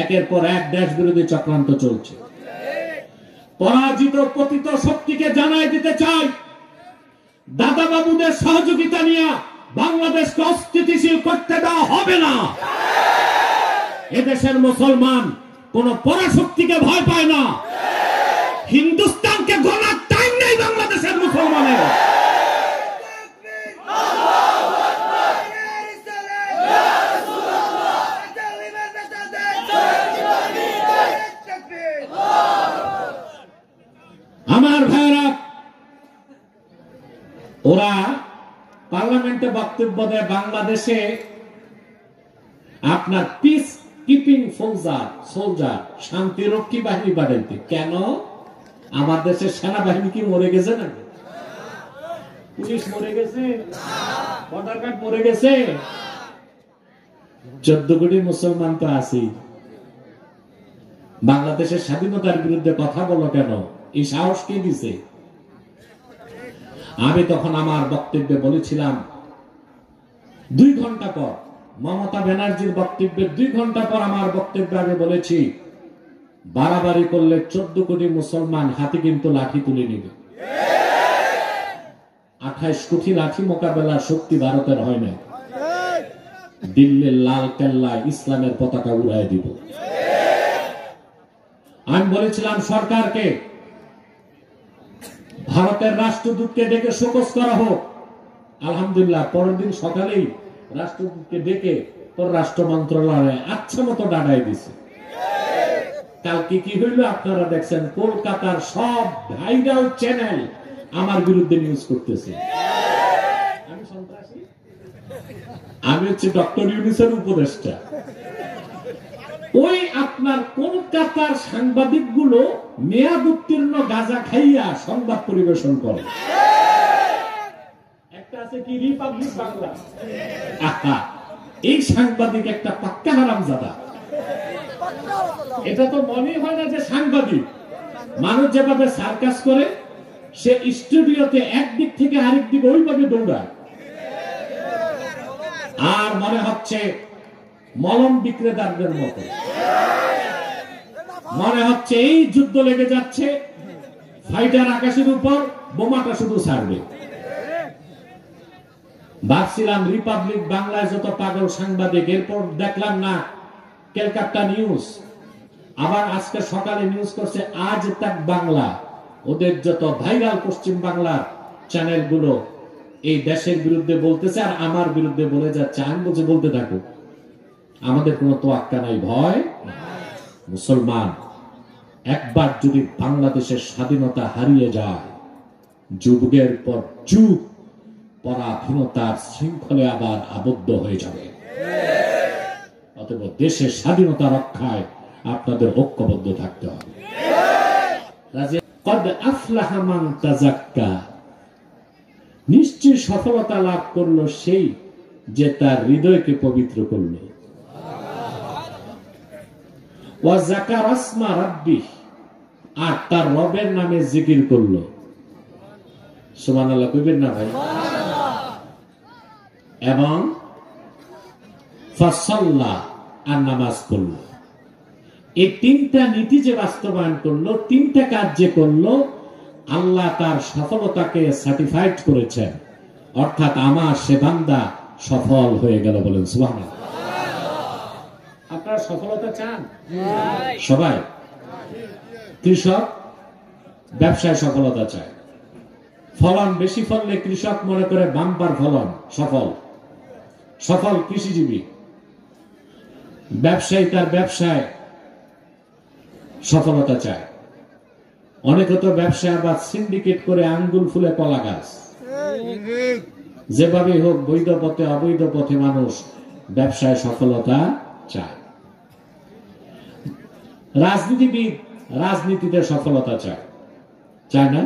একের পর এক দেশ বিরোধী চক্রান্ত চলছে। পরাজিত পতিত শক্তিকে জানাই দিতে চাই, দাদা বাবুদের সহযোগিতা নিয়ে বাংলাদেশকে অস্থিতিশীল করতে দেওয়া হবে না। এদেশের মুসলমান কোন পরাশক্তিকে ভয় পায় না। হিন্দুস্তানকে গলার টাইম নেই বাংলাদেশের মুসলমানের। আমার ভাইরা, ওরা পার্লামেন্টে বক্তব্য দেয় বাংলাদেশে আপনার পিস কিপিং সোলজার শান্তিরক্ষী বাহিনী বাড়াইতে। কেন? আমার দেশের সেনাবাহিনী কি মরে গেছে না? পুলিশ মরে গেছে, বর্ডার গার্ড মরে গেছে, 14 কোটি মুসলমান তো আছেই। বাংলাদেশের স্বাধীনতার বিরুদ্ধে কথা বলো কেন? এই সাহস কে দিছে? আমি তখন আমার বক্তব্যে বলেছিলাম, 2 ঘন্টা পর মমতা ব্যানার্জির বক্তব্যের 2 ঘন্টা পর আমার বক্তব্যে আমি বলেছি, বাড়াবাড়ি করলে 14 কোটি মুসলমান হাতে কিন্তু লাঠি তুলে নিবে। 28 কোটি লাঠি মোকাবেলার শক্তি ভারতের হয় না। দিল্লির লাল কেল্লায় ইসলামের পতাকা উড়ায় দিব। আমি বলেছিলাম সরকারকে, ভারতের রাষ্ট্রদূতকে ডেকে শোকজ করা হোক। আলহামদুলিল্লাহ পরের দিন সকালেই রাষ্ট্রদূতকে ডেকে পররাষ্ট্র মন্ত্রণালয়ে আচ্ছা মতো ডাড়াই দিছে। কালকে কি হইল আপনারা দেখছেন, কলকাতার সব ভাইরাল চ্যানেল আমার বিরুদ্ধে নিউজ করতেছে। আমি সন্ত্রাসী, আমি হচ্ছে ডক্টর ইউনূসের উপদেষ্টা। ওই আপনার কলকাতার সাংবাদিক গুলো মেয়াদ উত্তীর্ণ গাঁজা খাইয়া সংবাদ পরিবেশন করে। একটা আছে কি রিপাবলিক বাংলা, এই সাংবাদিক একটা পাক্কা হারামজাদা। এটা তো মনে হয় না যে সাংবাদিক। মানুষ যেভাবে সার্কাস করে, সে স্টুডিওতে একদিক থেকে আরেক দিকে ওইভাবে দৌড়ায়, আর মনে হচ্ছে মলম বিক্রেতাদের মতো। মনে হচ্ছে এই যুদ্ধ লেগে যাচ্ছে, ফাইটার আকাশের উপর, বোমাটা শুধু ছাড়বে। ভাবছিলাম রিপাবলিক বাংলায় যত পাগল সাংবাদিক, এরপর দেখলাম না ক্যালকাটা নিউজ, আবার আজকে সকালে নিউজ করছে আজ তাক বাংলা। ওদের যত ভাইরাল পশ্চিম বাংলার চ্যানেলগুলো এই দেশের বিরুদ্ধে বলতেছে আর আমার বিরুদ্ধে বলে যাচ্ছে। আমি বলছি বলতে থাকো, আমাদের কোনো তোয়াক্কা নাই, ভয়। মুসলমান একবার যদি বাংলাদেশের স্বাধীনতা হারিয়ে যায়, যুগের পর যুগ পরাধীনতার শৃঙ্খলে আবার আবদ্ধ হয়ে যাবে। অতএব দেশের স্বাধীনতা রক্ষায় আপনাদের ঐক্যবদ্ধ থাকতে হবে। কদ আফলাহা মান তাযাক্কা, নিশ্চয় সফলতা লাভ করলো সেই যে তার হৃদয়কে পবিত্র করলো। ওয়া যাকারা ইসমা রাব্বিহ, আর তার রবের নামে জিকির করলো। সুবহানাল্লাহ কইবেন না ভাই? এবং ফাসাল্লা, আর নামাজ পড়লো। এই 3টা নীতি যে বাস্তবায়ন করলো, 3টা কাজ যে করলো, আল্লাহ তার সফলতাকে সার্টিফাইড করেছেন। অর্থাৎ আমার সে বান্দা সফল হয়ে গেল। বলেন সুবহানাল্লাহ। আপনারা সফলতা চান? সবাই? কৃষক ব্যবসায় সফলতা চায়, ফলন বেশি ফললে কৃষক মনে করে বাম্পার ফলন, সফল কৃষিজীবী। ব্যবসায়ী তার ব্যবসায় সফলতা চায়। অনেকে তো ব্যবসায় আবার সিন্ডিকেট করে আঙ্গুল ফুলে কলা গাছ। যেভাবে হোক বৈধ পথে অবৈধ পথে মানুষ ব্যবসায় সফলতা চায়। রাজনীতিবিদ রাজনীতিতে সফলতা চায়, চায় না?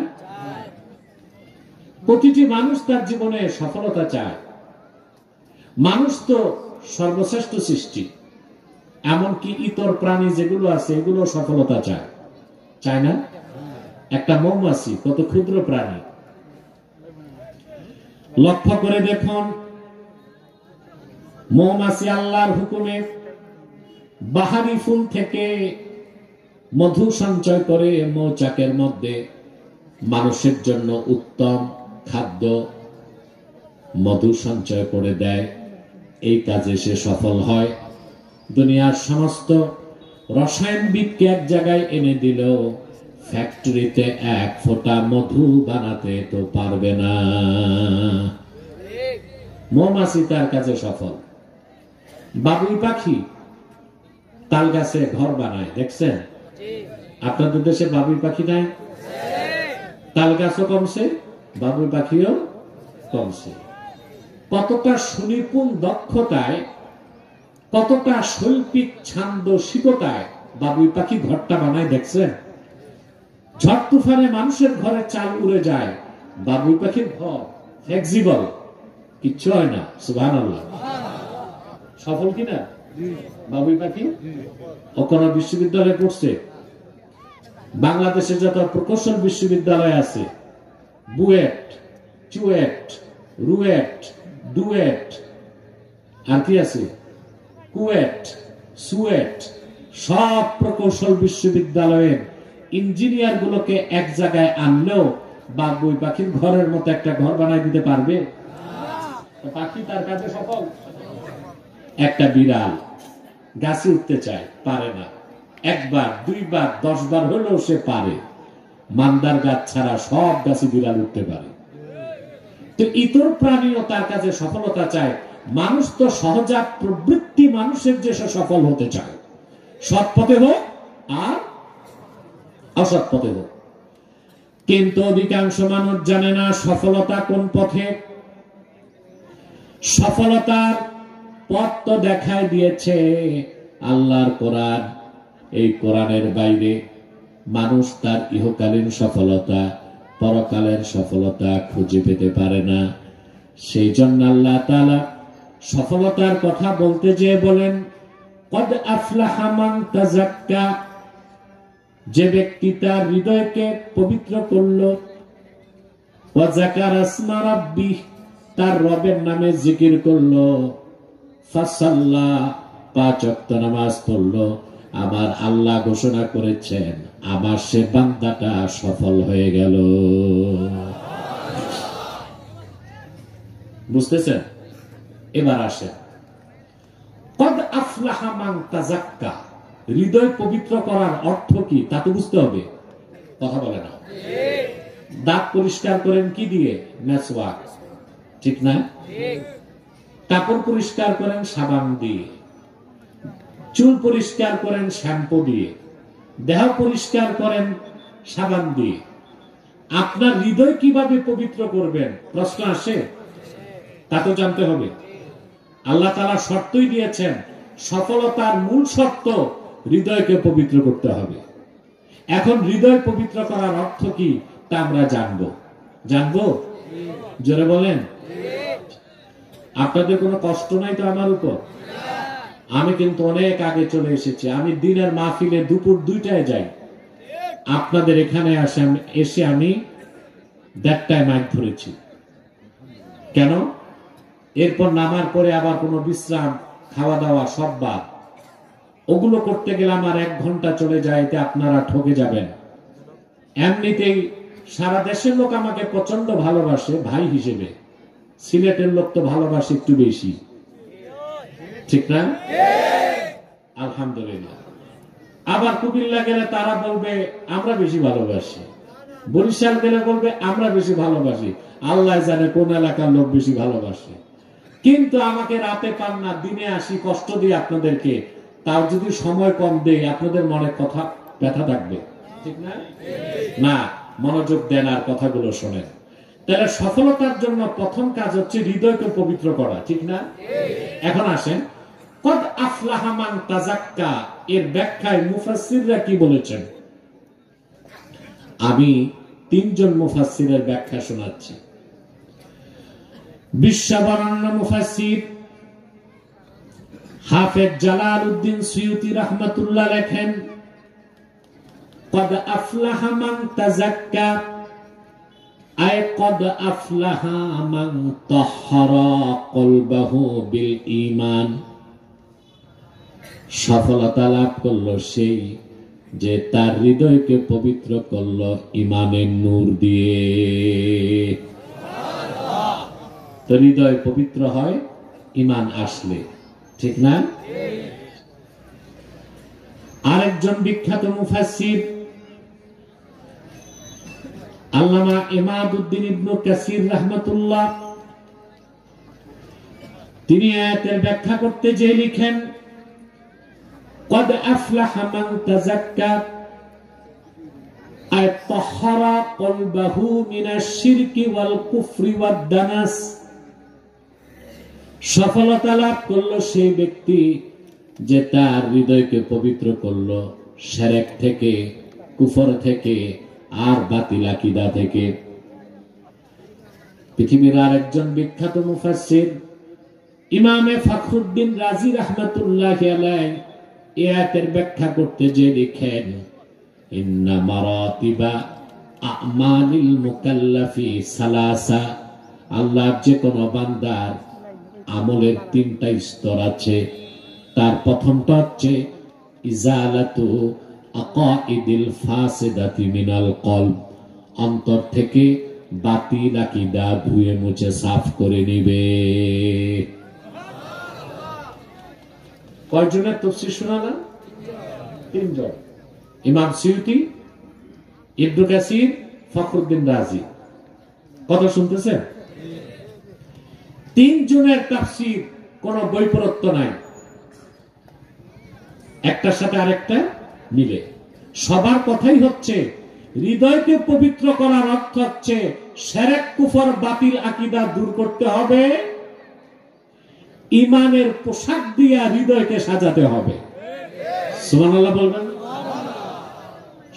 প্রতিটি মানুষ তার জীবনে সফলতা চায়। মানুষ তো সর্বশ্রেষ্ঠ সৃষ্টি, এমনকি ইতর প্রাণী যেগুলো আছে এগুলো সফলতা চায়, চায় না? একটা মৌমাছি কত ক্ষুদ্র প্রাণী, লক্ষ্য করে দেখুন, মৌমাছি আল্লাহর হুকুমে বাহারি ফুল থেকে মধু সঞ্চয় করে মৌচাকের মধ্যে মানুষের জন্য উত্তম খাদ্য মধু সঞ্চয় করে দেয়, এই কাজে সে সফল হয়। দুনিয়ার সমস্ত রসায়নবিদকে এক জায়গায় এনে দিল, ফ্যাক্টরিতে এক ফোঁটা মধু বানাতে তো পারবে না। মৌমাছি তার কাজে সফল। বাবুই পাখি তাল গাছে ঘর বানায়, দেখছেন? আপনাদের দেশে বাবুই পাখি নাই? তাল গাছও কমছে, বাবুই পাখিও কমছে। কতটা সুনিপুণ দক্ষতায়, কতটা শৈল্পিক ছান্দসিকতায় বাবুই পাখি ঘরটা বানায়, দেখছেন? ঝড় তুফানে মানুষের ঘরে চাল উড়ে যায়, বাবুই পাখির ঘর ফ্লেক্সিবল, কিচ্ছু হয় না। সুবহানাল্লাহ। সফল কিনা বাবুই পাখি? ও কোন বিশ্ববিদ্যালয়ে পড়ছে? বাংলাদেশে যত প্রকৌশল বিশ্ববিদ্যালয় আছে, বুয়েট, চুয়েট, রুয়েট, ডুয়েট, আর কি আছে, কুয়েট, সুয়েট, সব প্রকৌশল বিশ্ববিদ্যালয়ের ইঞ্জিনিয়ার গুলোকে এক জায়গায় আনলেও বাবুই পাখির ঘরের মতো একটা ঘর বানায় দিতে পারবে? পাখি তার কাছে সফল। একটা বিড়াল গাছে উঠতে চায়, পারে না। একবার, দুইবার, 10 বার হলেও সে পারে। মান্দার গাছ ছাড়া সব গাছে বিড়াল উঠতে পারে। তো ইতর প্রাণীও তার কাছে সফলতা চায়। মানুষ তো সহজাত প্রবৃত্তি, মানুষের যে সে সফল হতে চায়, সৎ পথে হোক আর অসৎ পথে হোক। কিন্তু অধিকাংশ মানুষ জানে না সফলতা কোন পথে। সফলতার পথ তো দেখাই দিয়েছে আল্লাহর কোরআন। এই কোরআনের বাইরে মানুষ তার ইহকালীন সফলতা, পরকালের সফলতা খুঁজে পেতে পারে না। সেই জন্য আল্লাহ তাআলা সফলতার কথা বলতে যেয়ে বলেন, কদ আফলাহা মান তাযাক্কা, যে ব্যক্তি তার হৃদয়কে পবিত্র করলো, ওয়া যাকারা ইসমা রাব্বিহ, তার রবের নামে জিকির করলো, ফাসাল্লা, 5 ওয়াক্ত নামাজ পড়লো, আমার আল্লাহ ঘোষণা করেছেন আমার সে বান্দাটা সফল হয়ে গেল। বুঝতেছেন? এবার আসেন, কদ আফলাহা মান তাযাক্কা, হৃদয় পবিত্র করার অর্থ কি তা তো বুঝতে হবে। কথা বলে না। দাঁত পরিষ্কার করেন কি দিয়ে? মেসওয়াক, ঠিক না? কাপড় পরিষ্কার করেন সাবান দিয়ে, চুল পরিষ্কার করেন শ্যাম্পু দিয়ে, দেহ পরিষ্কার করেন সাবান দিয়ে। আপনার হৃদয় কিভাবে পবিত্র করবেন প্রশ্ন আসে, তা তো জানতে হবে। আল্লাহ তাআলা শর্তই দিয়েছেন, সফলতার মূল শর্ত হৃদয়কে পবিত্র করতে হবে। এখন হৃদয় পবিত্র করার অর্থ কি তা আমরা জানবো। জানবো? জোরে বলেন। আপনাদের কোনো কষ্ট নাই তো আমার উপর? আমি কিন্তু অনেক আগে চলে এসেছি। আমি দিনের মাহফিলে দুপুর 2টায় যাই, আপনাদের এখানে এসে আমি 1:30টায় মাইক ধরেছি। কেন? এরপর নামার পরে আবার কোনো বিশ্রাম, খাওয়া দাওয়া সব বাদ। ওগুলো করতে গেলে আমার 1 ঘন্টা চলে যায়, এতে আপনারা ঠকে যাবেন। এমনিতেই সারা দেশের লোক আমাকে প্রচন্ড ভালোবাসে ভাই হিসেবে, সিলেটের লোক তো ভালোবাসে একটু বেশি, ঠিক না? আলহামদুলিল্লাহ। আবার কুমিল্লা গেলে তারা বলবে আমরা বেশি ভালোবাসি, বরিশাল গেলে বলবে আমরা বেশি ভালোবাসি। আল্লাহ জানে কোন এলাকার লোক বেশি ভালোবাসে। কিন্তু আমাকে রাতে পান না, দিনে আসি, কষ্ট দিই আপনাদেরকে, তাও যদি সময় কম দেই আপনাদের মনে কথা ব্যথা থাকবে, ঠিক না? না, মনোযোগ দেন আর কথাগুলো শোনেন। তাহলে সফলতার জন্য প্রথম কাজ হচ্ছে হৃদয়কে পবিত্র করা, ঠিক না? এখন আসেন, কদ আফলাহা মান তাযাক্কা এর ব্যাখ্যায় মুফাসসিররা কি বলেছেন। আমি 3 জন মুফাসসিরের ব্যাখ্যা শোনাচ্ছি। বিশ্ববরেণ্য মুফাসসির হাফেজ জালালউদ্দিন সুয়ুতি রাহমাতুল্লাহ লেখেন, কদ আফলাহা মান তাযাক্কা আয় কদ আফলাহা মান তাহহারা কলবাহু বিল ঈমান। সফলতা লাভ করলো সেই যে তার হৃদয়কে পবিত্র করলো ইমানের নূর দিয়ে। তো হৃদয় পবিত্র হয় ইমান আসলে, ঠিক না? আরেকজন বিখ্যাত মুফাসসির আল্লামা ইমাদউদ্দিন ইবনে কাসির রাহমাতুল্লাহ, তিনি আয়াতের ব্যাখ্যা করতে যে লিখেন, قد أفلح من تزكى أي طهر قلبه من الشرك والكفر والدنس। সফলতা লাভ করলো সেই ব্যক্তি যে তার হৃদয়কে পবিত্র করলো শিরক থেকে, কুফর থেকে আর বাতিল আকীদা থেকে। পৃথিবীর আরেকজন বিখ্যাত মুফাসসির ইমামে ফখরুদ্দিন রাজি রাহমাতুল্লাহি আলাইহি এই আয়াতের ব্যাখ্যা করতে যে লিখেন, ইন্না মারাতিবা আমালিল মুকাল্লাফি সালাসা। আল্লাহর যে কোন বান্দার আমলের তিনটা স্তর আছে। তার প্রথমটা হচ্ছে ইজালাতু আকাইদিল ফাসিদাতি মিনাল কলব, অন্তর থেকে বাতিল আকীদা ধুয়ে মুছে সাফ করে নিবে। কয়জনের তাফসীর শোনালাম? তিনজন, ইমাম সিউতি, ইবনে কাসির, ফখরুদ্দিন রাজি। কথা শুনতেছেন? তিনজনের তাফসীর কোন বৈপরীত্য নাই, একটার সাথে আরেকটা মিলে। সবার কথাই হচ্ছে হৃদয়কে পবিত্র করার অর্থ হচ্ছে শিরক কুফর বাতিল আকীদা দূর করতে হবে, ইমানের পোশাক দিয়ে হৃদয়কে সাজাতে হবে। সুবহানাল্লাহ বলবেন।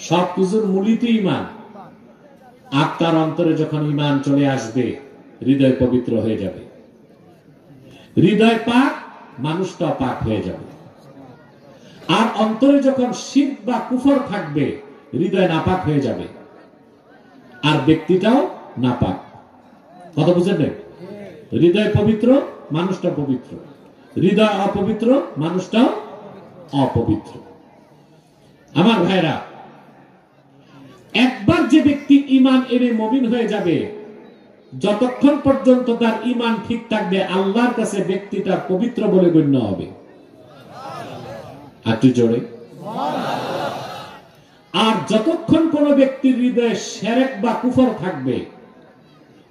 সবকিছুর মূলই তো ইমান। আত্মার অন্তরে যখন ইমান চলে আসবে হৃদয় পবিত্র হয়ে যাবে। হৃদয় পাক, মানুষটা পাক হয়ে যাবে। আর অন্তরে যখন শিরক বা কুফর থাকবে হৃদয় নাপাক হয়ে যাবে, আর ব্যক্তিটাও নাপাক। কথা বুঝেন? হৃদয় পবিত্র, মানুষটা পবিত্র। হৃদয় অপবিত্র, মানুষটাও অপবিত্র। আমার ভাইরা, একবার যে ব্যক্তি ইমান এনে মুমিন হয়ে যাবে, যতক্ষণ পর্যন্ত তার ইমান ঠিক থাকবে আল্লাহর কাছে ব্যক্তিটা পবিত্র বলে গণ্য হবে। একটু জোরে। আর যতক্ষণ কোন ব্যক্তির হৃদয়ে শিরক বা কুফর থাকবে,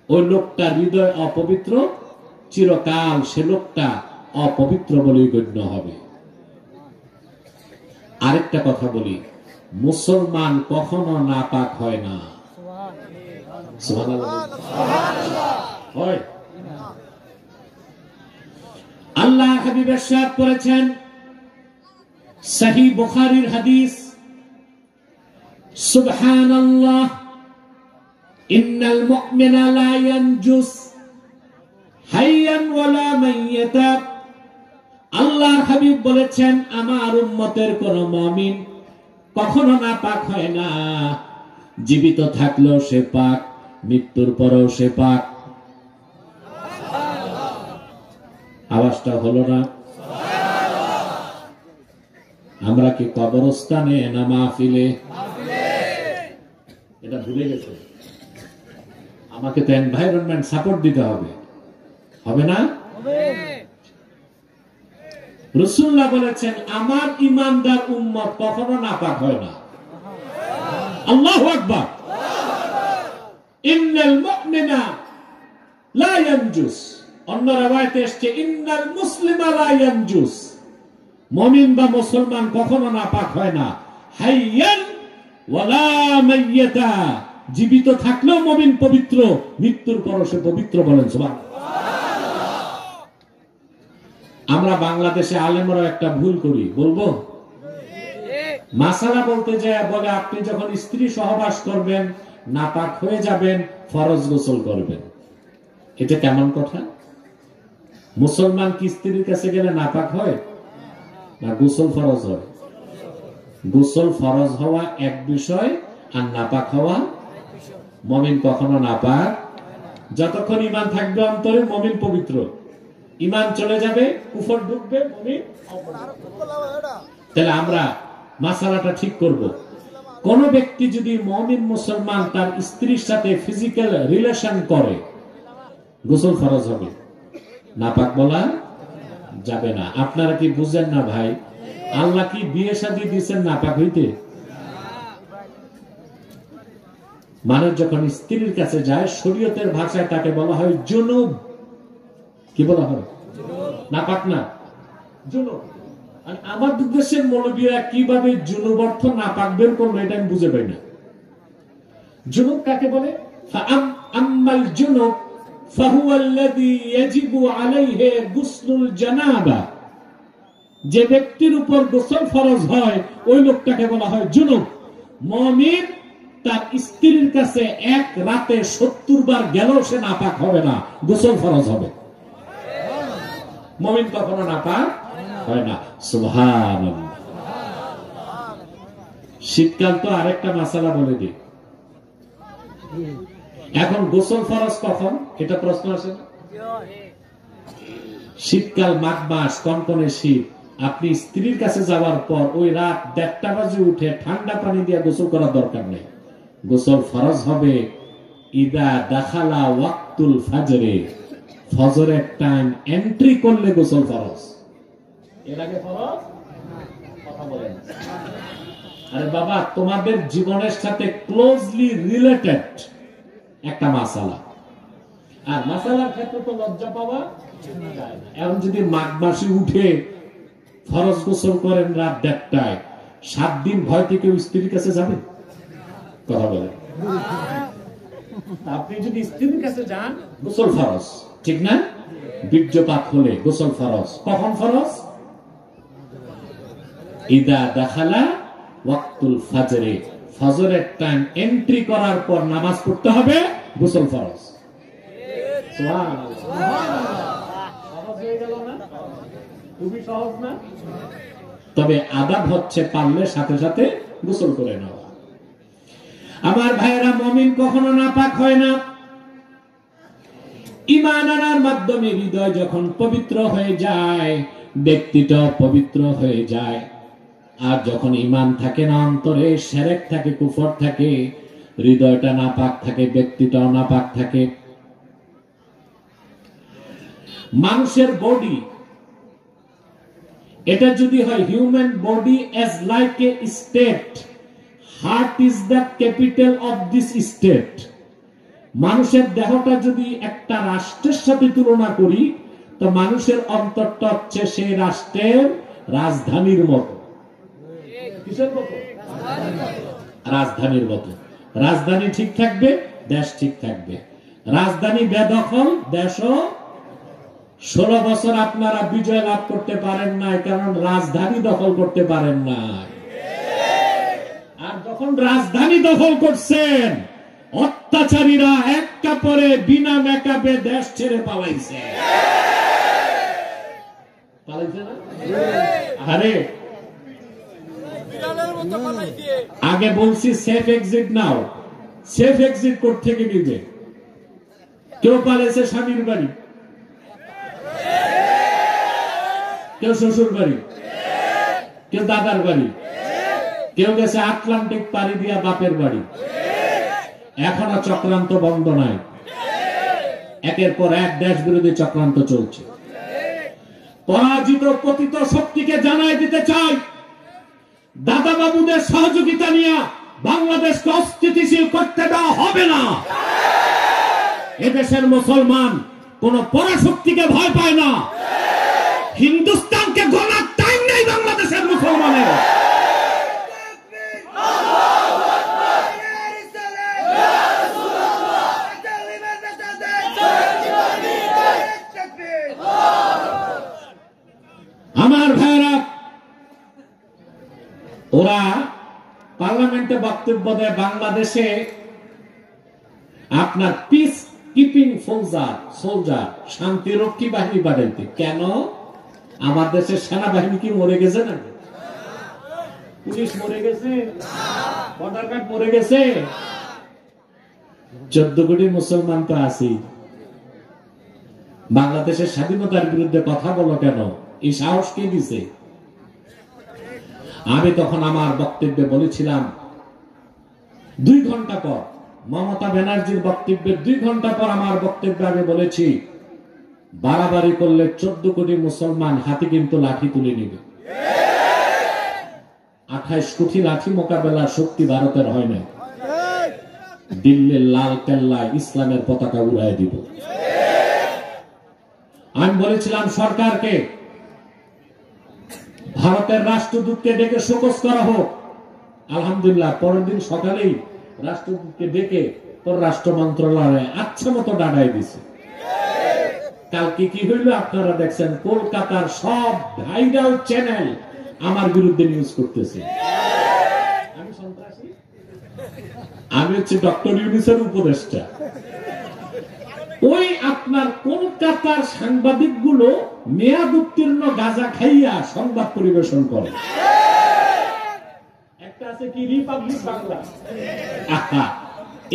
ওই লোকটার হৃদয় অপবিত্র, চিরকাল সে লোকটা অপবিত্র বলে গণ্য হবে। আরেকটা কথা বলি, মুসলমান কখনো নাপাক হয় না। হয়? আল্লাহ হাবিব ইরশাদ করেছেন, সহিহ বুখারীর হাদিস, সুবহানাল্লাহ ইন্নাল মুমিনা লা ইয়ানজুস হাইয়ান ওয়ালা মাইয়াতা। আল্লাহর হাবিব বলেছেন, আমার উম্মতের কোন মুমিন কখনো নাপাক হয় না, জীবিত থাকলেও সে পাক, মৃত্যুর পরেও সে পাক। আওয়াজটা হলো না? আমরা কি কবরস্থানে না মাহফিলে? এটা ভুলে গেছে। আমাকে তো এনভায়রনমেন্ট সাপোর্ট দিতে হবে, হবে না? রাসূলুল্লাহ বলেছেন, আমার ঈমানদার উম্মত কখনো নাপাক হয় না। আল্লাহু আকবার। ইন্নাল মুমিনা লা ইয়ানজুস। অন্য রাওয়ায়াতে এসেছে ইন্নাল মুসলিমা লা ইয়ানজুস। মুমিন বা মুসলমান কখনো নাপাক হয় না। হাইয়ান ওয়ালা মাইয়াতা। জীবিত থাকলেও মুমিন পবিত্র, মৃত্যুর পরও সে পবিত্র। বলেন সুবহানাল্লাহ। আমরা বাংলাদেশে আলেমরা একটা ভুল করি, বলবো? মাসালা বলতে যায় বলে আপনি যখন স্ত্রী সহবাস করবেন নাপাক হয়ে যাবেন, ফরজ গোসল করবেন। এটা কেমন কথা? মুসলমান কি স্ত্রীর কাছে গেলে নাপাক হয় না গোসল ফরজ হয়? গোসল ফরজ হওয়া এক বিষয়, আর নাপাক হওয়া। মুমিন কখনো নাপাক, যতক্ষণ ঈমান থাকবে অন্তরে মুমিন পবিত্র। ইমান চলে যাবে, কুফর ঢুকবে, মুমিন। তাহলে আমরা মাসালাটা ঠিক করব। কোন ব্যক্তি যদি মুমিন মুসলমান তার স্ত্রীর সাথে ফিজিক্যাল রিলেশন করে, গোসল ফরজ হবে, নাপাক বলা যাবে না। আপনারা কি বুঝেন না ভাই? আল্লাহ কি বিয়ে শাদী দিয়েছেন নাপাক হইতে? মানুষ যখন স্ত্রীর কাছে যায়, শরীয়তের ভাষায় তাকে বলা হয় জুনুব। কি বলা হয়? নাপাক না, জুনুব। আর আমাদের দেশের মৌলবীরা কিভাবে জুনুব অর্থ নাপাক বের করলো এটা আমি বুঝে পাই না। জুনুব কাকে বলে? আম্মাল জুনুব ফাহুয়া আল্লাযী ইয়াজিবু আলাইহি গুসলুল জানাবা। যে ব্যক্তির উপর গোসল ফরজ হয় ওই লোকটাকে বলা হয় জুনুব। মুমিন তার স্ত্রীর কাছে এক রাতে 70 বার গেলেও সে নাপাক হবে না, গোসল ফরজ হবে। মুমিন কখনো নাপাক হয় না। সুবহানাল্লাহ। শীতকাল তো আরেকটা মাসালা বলে দিই। এখন গোসল ফরজ কখন, এটা প্রশ্ন আসে না? শীতকাল, মাঘ মাস, কনকনে শীত। আপনি স্ত্রীর কাছে যাওয়ার পর ওই রাত 1টা বাজে উঠে ঠান্ডা পানি দিয়ে গোসল করার দরকার নেই। গোসল ফরজ হবে ইদা দাখালা ওয়াক্তুল ফাজরে, ফজরের টাইম এন্ট্রি করলে গোসল ফরজ। এর আগে ফরজ? কথা বলেন। আরে বাবা, তোমাদের জীবনের সাথে ক্লোজলি রিলেটেড একটা মাসালা, আর মাসালার ক্ষেত্রে তো লজ্জা পাওয়া যায় না। এখন যদি মাঘ মাসে উঠে ফরজ গোসল করেন রাত 1টায়, 7 দিন ভয় থেকে স্ত্রীর কাছে যাবেন? কথা বলেন। আপনি যদি স্ত্রীর কাছে যান, গোসল ফরজ, ঠিক না? বীর্যপাত হলে গোসল ফরজ। কখন ফরজ? ইদা দাখালা ওয়াক্তুল ফাজরে, ফজরের টাইম এন্ট্রি করার পর নামাজ পড়তে হবে, গোসল ফরজ। খুবই সহজ না? তবে আদাব হচ্ছে পারলে সাথে সাথে গোসল করে নেওয়া। আমার ভাইয়েরা, মুমিন কখনো নাপাক হয় না। ঈমান আনার মাধ্যমে হৃদয় যখন পবিত্র হয়ে যায়, ব্যক্তিটা পবিত্র হয়ে যায়। আর যখন ঈমান থাকে না, অন্তরে শিরক থাকে, কুফর থাকে, হৃদয়টা নাপাক থাকে, ব্যক্তিটাও নাপাক থাকে। মানুষের বডি, এটা যদি হয় human body as like a state, heart is the capital of this state. মানুষের দেহটা যদি একটা রাষ্ট্রের সাথে তুলনা করি, তো মানুষের অন্তরটা হচ্ছে সেই রাষ্ট্রের রাজধানীর মতো। কিসের মতো? রাজধানীর মতো। রাজধানী ঠিক থাকবে, দেশ ঠিক থাকবে। রাজধানী বেদখল, দেশও। 16 বছর আপনারা বিজয় লাভ করতে পারেন নাই, কারণ রাজধানী দখল করতে পারেন নাই। আর যখন রাজধানী দখল করছেন, অত্যাচারীরা এক কাপড়ে বিনা মেকআপে দেশ ছেড়ে পালাইছে। পালাইছে না? আরে আগে বলছি সেফ এক্সিট নাও। সেফ এক্সিট কোর্ট থেকে নিবে। কেউ পালাইছে স্বামীর বাড়ি, কেউ শ্বশুর বাড়ি, কেউ দাদার বাড়ি, কেউ গেছে আটলান্টিক পাড়ি দিয়া বাপের বাড়ি। এখনো চক্রান্ত বন্ধ নাই। একের পর এক দেশ বিরোধী চক্রান্ত চলছে। পরাজিত পতিত শক্তিকে জানাই দিতে চাই, দাদা বাবুদের সহযোগিতা নিয়ে বাংলাদেশকে অস্থিতিশীল করতে দেওয়া হবে না। এদেশের মুসলমান কোন পরাশক্তিকে ভয় পায় না। হিন্দুস্তানকে গলার টাইম নেই বাংলাদেশের মুসলমানের। আমার ভাইরা, ওরা পার্লামেন্টে বক্তব্য দেয় বাংলাদেশে আপনার পিস কিপিং সোলজার, শান্তিরক্ষী বাহিনী বাড়াইতে। কেন? আমার দেশের সেনাবাহিনী কি মরে গেছে না? পুলিশ মরে গেছে? বর্ডার গার্ড মরে গেছে? 14 কোটি মুসলমান তো আছেই। বাংলাদেশের স্বাধীনতার বিরুদ্ধে কথা বলো কেন? এই সাহস কে দিছে? আমি তখন আমার বক্তব্যে বলেছিলাম, 2 ঘন্টা পর মমতা ব্যানার্জির বক্তব্যের 2 ঘন্টা পর আমার বক্তব্যে আমি বলেছি, বাড়াবাড়ি করলে 14 কোটি মুসলমান হাতে কিন্তু লাঠি তুলে নিবে। 28 কোটি লাঠি মোকাবেলার শক্তি ভারতের হয় না। দিল্লির লাল কেল্লায় ইসলামের পতাকা উড়াই দিব। আমি বলেছিলাম সরকারকে, ভারতের রাষ্ট্রদূতকে ডেকে শোকজ করা হোক। আলহামদুলিল্লাহ পরের দিন সকালেই রাষ্ট্রদূতকে ডেকে পররাষ্ট্র মন্ত্রণালয়ে আচ্ছা মতো ডাকাই দিছে। কালকে কি হইল আপনারা দেখছেন, কলকাতার সব ভাইরাল চ্যানেল আমার বিরুদ্ধে নিউজ করতেছে। আমি সন্ত্রাসী? আমি হচ্ছে ডক্টর ইউনূসের উপদেষ্টা। ওই আপনার কলকাতার সাংবাদিক গুলো মেয়াদ উত্তীর্ণ গাঁজা খাইয়া সংবাদ পরিবেশন করে। একটা আছে কি রিপাবলিক বাংলা,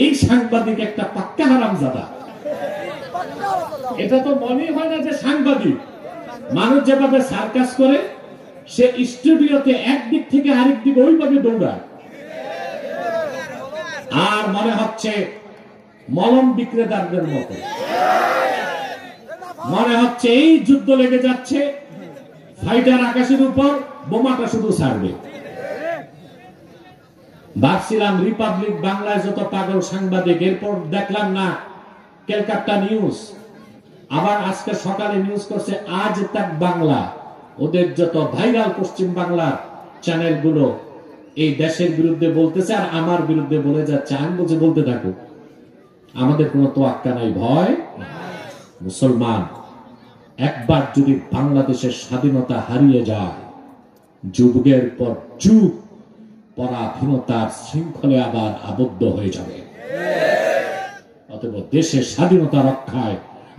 এই সাংবাদিক একটা পাক্কা হারামজাদা। এটা তো মনে হয় না যে সাংবাদিক। মানুষ যেভাবে সার্কাস করে, সে স্টুডিওতে একদিক থেকে আরেক দিকে ওইভাবে দৌড়ায়, আর মনে হচ্ছে মলম বিক্রেতাদের মতো। মনে হচ্ছে এই যুদ্ধ লেগে যাচ্ছে, ফাইটার আকাশের উপর, বোমাটা শুধু ছাড়বে। ভাবছিলাম রিপাবলিক বাংলায় যত পাগল সাংবাদিক, এরপর দেখলাম না ক্যালকাটা নিউজ, আবার আজকে সকালে নিউজ করছে আজ তাক বাংলা। ওদের যত ভাইরাল পশ্চিম বাংলার চ্যানেলগুলো এই দেশের বিরুদ্ধে বলতেছে আর আমার বিরুদ্ধে বলে যাচ্ছে। আমি বলছি বলতে থাকুক, আমাদের কোনো তোয়াক্কা নাই, ভয়। মুসলমান একবার যদি বাংলাদেশের স্বাধীনতা হারিয়ে যায়, যুগের পর যুগ পরাধীনতার শৃঙ্খলে আবার আবদ্ধ হয়ে যাবে। অতএব দেশের স্বাধীনতা রক্ষায়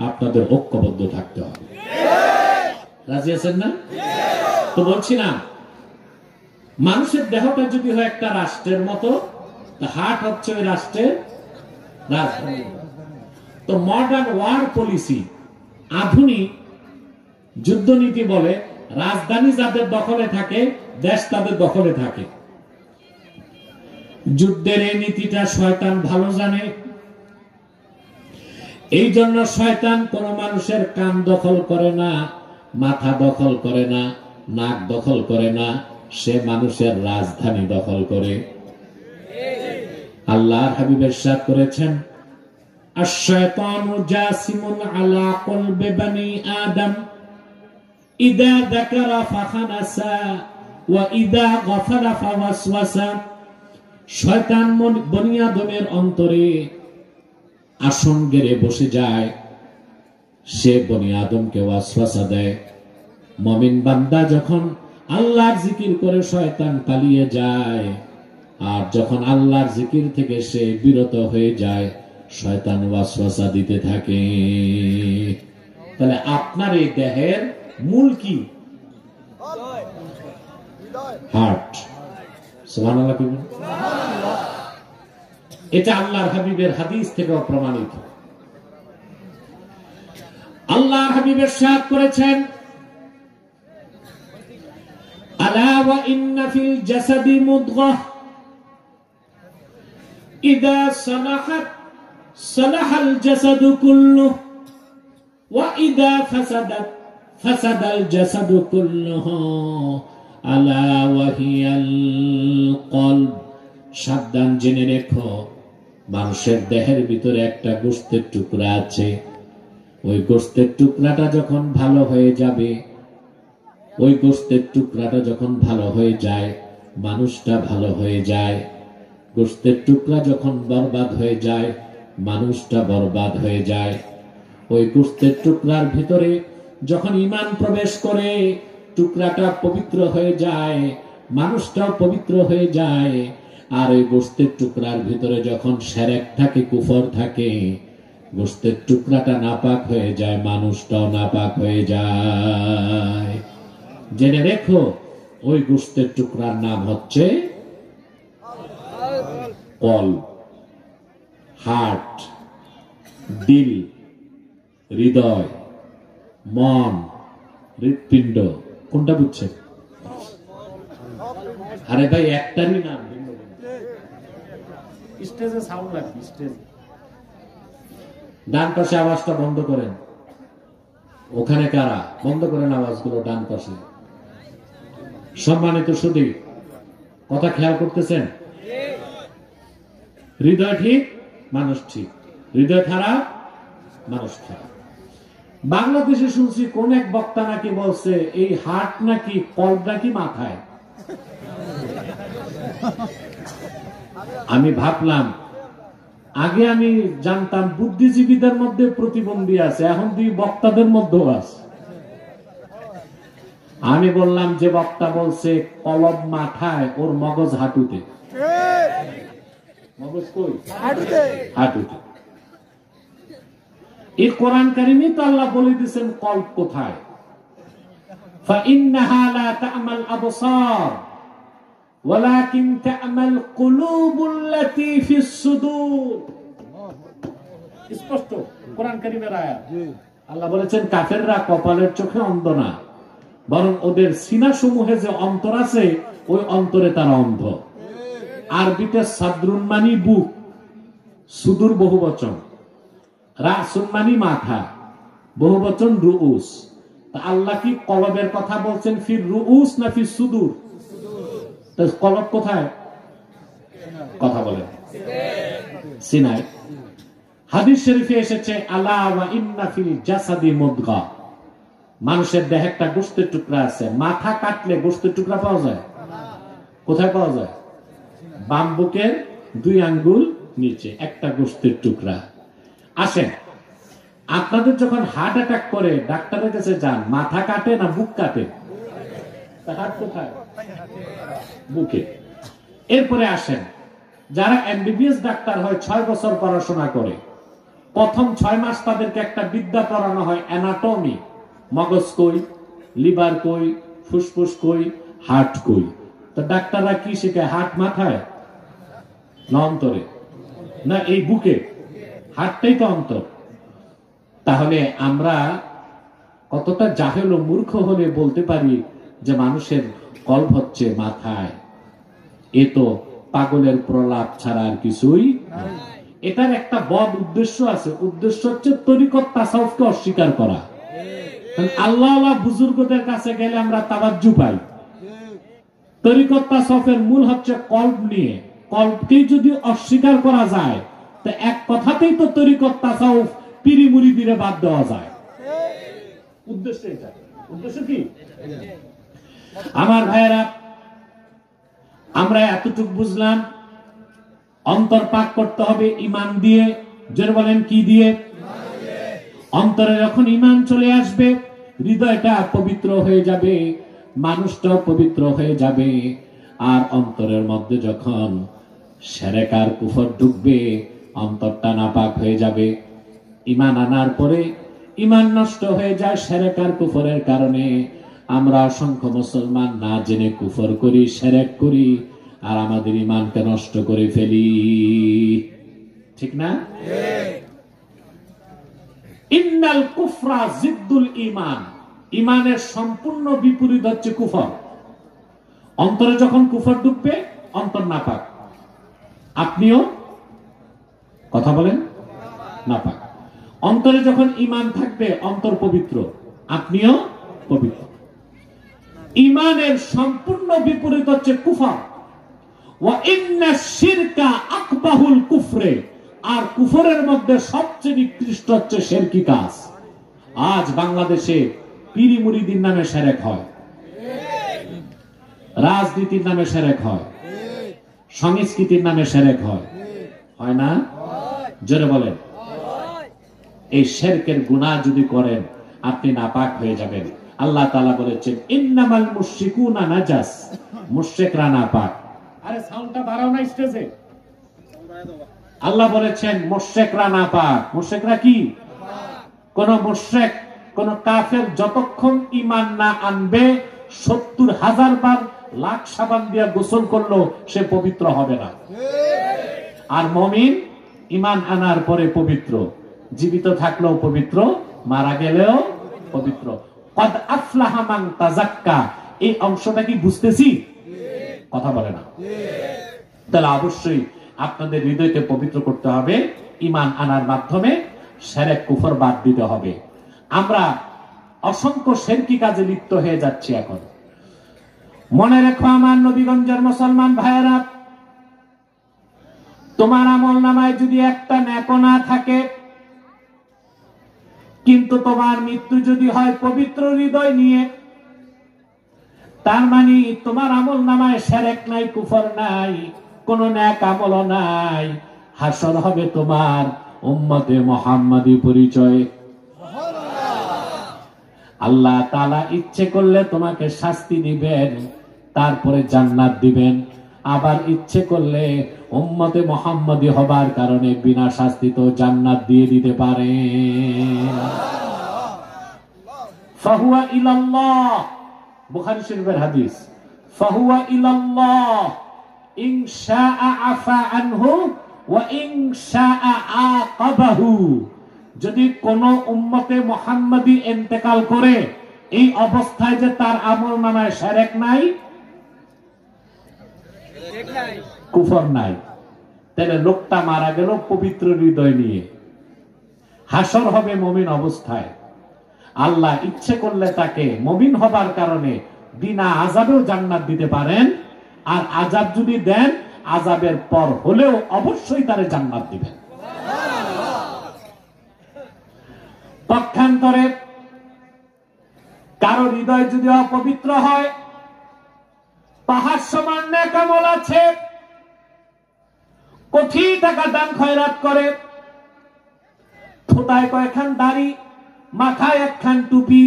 আপনাদের ঐক্যবদ্ধ থাকতে হবে। রাজি আছেন না? তো বলছিলাম, মানুষের দেহটা যদি হয় একটা রাষ্ট্রের মতো, হার্ট হচ্ছে ওই রাষ্ট্রের রাজধানী। তো মডার্ন ওয়ার পলিসি, আধুনিক যুদ্ধনীতি বলে রাজধানী যাদের দখলে থাকে, দেশ তাদের দখলে থাকে। যুদ্ধের এই নীতিটা শয়তান ভালো জানে। এই জন্য শয়তান কোন মানুষের কান দখল করে না, মাথা দখল করে না, নাক দখল করে না, সে মানুষের রাজধানী দখল করে। আল্লাহর হাবিব ইরশাদ করেছেন, আশ-শায়তানু জাসিমুন আলা কলবি বনি আদম ইদা যাকারা ফাখানাসা ওয়া ইদা গাফারা ফাওয়াসওয়াসা। শয়তান বনি আদমের অন্তরে আসন গেড়ে বসে যায়, সে বনি আদমকে ওয়াসওয়াসা দেয়। মুমিন বান্দা যখন আল্লাহর জিকির করে শয়তান পালিয়ে যায়, আর যখন আল্লাহর জিকির থেকে সে বিরত হয়ে যায়, শয়তান ওয়াসওয়াসা দিতে থাকে। তাহলে আপনার এই দেহের মূল কি? হার্ট। সুবহানাল্লাহ কি বলেন? এটা আল্লাহর হাবিবের হাদিস থেকে প্রমাণিত। আল্লাহর হাবিব ইরশাদ করেছেন, আলা ওয়া ইন্না ফিল জাসাদি মুদগাহ ইযা সালাহাত সালাহাল জাসাদু কুল্লুহু ওয়া ইযা ফাসাদাত ফাসাদাল জাসাদু কুল্লুহু আলা ওয়া হিয়াল কলব। সাবধান, জেনে রেখো, মানুষের দেহের ভিতরে একটা গোশতের টুকরা আছে। ওই গোশতের টুকরাটা যখন ভালো হয়ে যাবে, ওই গোশতের টুকরাটা যখন ভালো হয়ে যায়, মানুষটা ভালো হয়ে যায়। গোশতের টুকরা যখন বরবাদ হয়ে যায়, মানুষটা বরবাদ হয়ে যায়। ওই গোশতের টুকরার ভিতরে যখন ঈমান প্রবেশ করে, টুকরাটা পবিত্র হয়ে যায়, মানুষটাও পবিত্র হয়ে যায়। আর ওই গোশতের টুকরার ভিতরে যখন শিরক থাকে, কুফর থাকে, গোশতের টুকরাটা নাপাক হয়ে যায়, মানুষটাও নাপাক হয়ে যায়। জেনে রেখো, ওই গোশতের টুকরার নাম হচ্ছে কলব, হার্ট, দিল, হৃদয়। মন, হৃৎপিণ্ড, কোনটা বুঝছেন? আরে ভাই একটারই নাম, স্টেজে সাউন্ড লাগবে, স্টেজে। ডান পাশে আওয়াজটা বন্ধ করেন, ওখানে কারা? বন্ধ করেন আওয়াজগুলো ডান পাশে। সম্মানিত সুধী, কথা খেয়াল করতেছেন? হৃদয় ঠিক, মানুষ ঠিক। হৃদয় খারাপ, মানুষ খারাপ। বাংলাদেশে শুনছি কোন এক বক্তা নাকি বলছে এই হার্ট নাকি কল্প নাকি মাথায়। আমি ভাবলাম, আগে আমি জানতাম বুদ্ধিজীবীদের মধ্যে প্রতিবন্ধী আছে, এখন দুই বক্তাদের মধ্যেও আছে। আমি বললাম যে বক্তা বলছে কলব মাথায়, ওর মগজ হাঁটুতে। মগজ কই? হাঁটুতে। এই কোরআন কারিমে তো আল্লাহ বলে দিয়েছেন কলব কোথায়। فإنها لا تعمى الأبصار ولكن تعمى القلوب التي في الصدور। স্পষ্ট কোরআন কারিমের আয়াত। আল্লাহ বলেছেন কাফেররা কপালের চোখে অন্ধ না, বরং ওদের সিনা সমূহে যে অন্তর আছে ওই অন্তরে তারা অন্ধ। আরবিতে সাদরুন মানি বুক, সুদূর বহুবচন, রাসুন মানি মাথা, বহুবচন রুউস। আল্লাহ কি কলবের কথা বলছেন ফির রুউস না ফির সুদূর? কলব কোথায়? কথা বলেন। সিনায়। হাদিস শরীফে এসেছে আলা ওয়া ইন্না ফিল জাসাদি মুদগা, মানুষের দেহে একটা গোশতের টুকরা আছে, মাথা কাটলে গোশতের টুকরা পাওয়া যায়? কোথায় পাওয়া যায়? বাম বুকের 2 আঙ্গুল নিচে একটা গোশতের টুকরা। আসেন, আপনাদের যখন হার্ট অ্যাটাক করে ডাক্তারের কাছে যান, মাথা কাটে না বুক কাটে? হার্ট কোথায়? বুকে। এরপরে আসেন, যারা এমবিবিএস ডাক্তার হয় 6 বছর পড়াশোনা করে, প্রথম 6 মাস তাদেরকে একটা বিদ্যা পড়ানো হয় অ্যানাটমি। মগজ কই, লিভার কই, ফুসফুস কই, হার্ট কই। তো ডাক্তাররা কি শিখে? হার্ট মাথায় না অন্তরে? না এই বুকে। হার্টটাই তো অন্তর। তাহলে আমরা কতটা জাহেল ও মূর্খ হলে বলতে পারি যে মানুষের কলব হচ্ছে মাথায়। এ তো পাগলের প্রলাপ ছাড়া আর কিছুই। এটার একটা বদ উদ্দেশ্য আছে। উদ্দেশ্য হচ্ছে তরিকত তাসাউফকে অস্বীকার করা। আল্লাহ বুজুর্গদের কাছে গেলে আমরা তাওয়াজ্জু পাই। তরিকত তাসাউফের মূল হচ্ছে কলব নিয়ে। কলবকেই যদি অস্বীকার করা যায়, তো এক কথাতেই তো তরিকত তাসাউফ পীরি মুরিদিরে বাদ দেওয়া যায়। উদ্দেশ্য এটা। উদ্দেশ্য কি? আমার ভাইয়েরা, আমরা এতটুকু বুঝলাম, অন্তর পাক করতে হবে ঈমান দিয়ে। জোরে বলেন কি দিয়ে? অন্তরে যখন ঈমান চলে আসবে, হৃদয়টা পবিত্র হয়ে যাবে, মানুষটাও পবিত্র হয়ে যাবে। আর অন্তরের মধ্যে যখন শিরক আর কুফর ঢুকবে, অন্তরটা নাপাক হয়ে যাবে। ঈমান আনার পরে ঈমান নষ্ট হয়ে যায় শিরক আর কুফরের কারণে। আমরা অসংখ্য মুসলমান না জেনে কুফর করি, শিরক করি, আর আমাদের ঈমানকে নষ্ট করে ফেলি। ঠিক না? ইন্নাল কুফরা জিদ্দুল ঈমান, ঈমানের সম্পূর্ণ বিপরীত হচ্ছে কুফর। অন্তরে যখন কুফর ঢুকবে, অন্তর নাপাক। আপনিও কথা বলেন নাপাক। অন্তরে যখন ঈমান থাকবে, অন্তর পবিত্র, আপনিও পবিত্র। ঈমানের সম্পূর্ণ বিপরীত হচ্ছে কুফর। ওয়া ইন্না শিরকা আকবাহুল কুফরে, আর কুফরের মধ্যে সবচেয়ে নিকৃষ্ট হচ্ছে শিরকি কাজ। আজ বাংলাদেশে পীরি মুরিদির নামে শিরক হয়, রাজনীতির নামে শিরক হয়, সংস্কৃতির নামে শিরক হয়, হয় না? জোরে বলেন। এই শিরকের গুনাহ যদি করেন, আপনি নাপাক হয়ে যাবেন। আল্লাহ তাআলা বলেছেন ইন্নামাল মুশরিকুনা নাজাস, মুশরিকরা নাপাক। আরে সাউন্ডটা বাড়াও না স্টেজে। আল্লাহ বলেছেন মুশরিকরা নাপাক। মুশরিকরা কি? কোন মুশরিক, কোন কাফের যতক্ষণ ঈমান না আনবে, 70,000 বার লাখ সাবান দিয়ে গোসল করলো সে পবিত্র হবে না। আর মুমিন ঈমান আনার পরে পবিত্র, জীবিত থাকলেও পবিত্র, মারা গেলেও পবিত্র। কদ আফলাহা মান তাযাক্কা, এই অংশটা কি বুঝতেছি? কথা বলে না। তাহলে অবশ্যই আপনাদের হৃদয়কে পবিত্র করতে হবে ঈমান আনার মাধ্যমে, শিরক কুফর বাদ দিতে হবে। আমরা অসংখ্য শিরকি কাজে লিপ্ত হয়ে যাচ্ছি এখন। মনে রেখো আমার নবীগঞ্জের মুসলমান ভাইয়েরা, তোমার আমল নামায় যদি একটা নেকও না থাকে, কিন্তু তোমার মৃত্যু যদি হয় পবিত্র হৃদয় নিয়ে, তার মানে তোমার আমল নামায় শিরক নাই, কুফর নাই, কোন নেক আমল নাই। হাসর হবে তোমার উম্মতে মুহাম্মাদি পরিচয়। আল্লাহ তাআলা ইচ্ছে করলে তোমাকে শাস্তি দিবেন, তারপরে জান্নাত দিবেন। আবার ইচ্ছে করলে উম্মতে মুহাম্মাদি হবার কারণে বিনা শাস্তিতেও জান্নাত দিয়ে দিতে পারে। ফাহুয়া ইলাল্লাহ, বুখারী শরীফের হাদিস, ফাহুয়া ইলাল্লাহ ইন শাআ আফা আনহু ওয়া ইন শাআ আকাবাহু। যদি কোন উম্মতে মুহাম্মাদি ইন্তেকাল করে এই অবস্থায় যে তার আমল নামায় শিরক নাই, কুফর নাই, তাহলে লোকটা মারা গেল পবিত্র হৃদয় নিয়ে, হাসর হবে মুমিন অবস্থায়। আল্লাহ ইচ্ছে করলে তাকে মুমিন হবার কারণে বিনা আযাবেও জান্নাত দিতে পারেন, আর আযাব যদি দেন, আযাবের পর হলেও অবশ্যই তারে জান্নাত দিবেন। পক্ষান্তরে কারো হৃদয় যদি অপবিত্র হয়, পাহাড় সমান নেক আমল আছে, কোটি টাকা দান খয়রাত করে, থোতায় কয়েকখান দাড়ি, মাথায় একখান টুপি,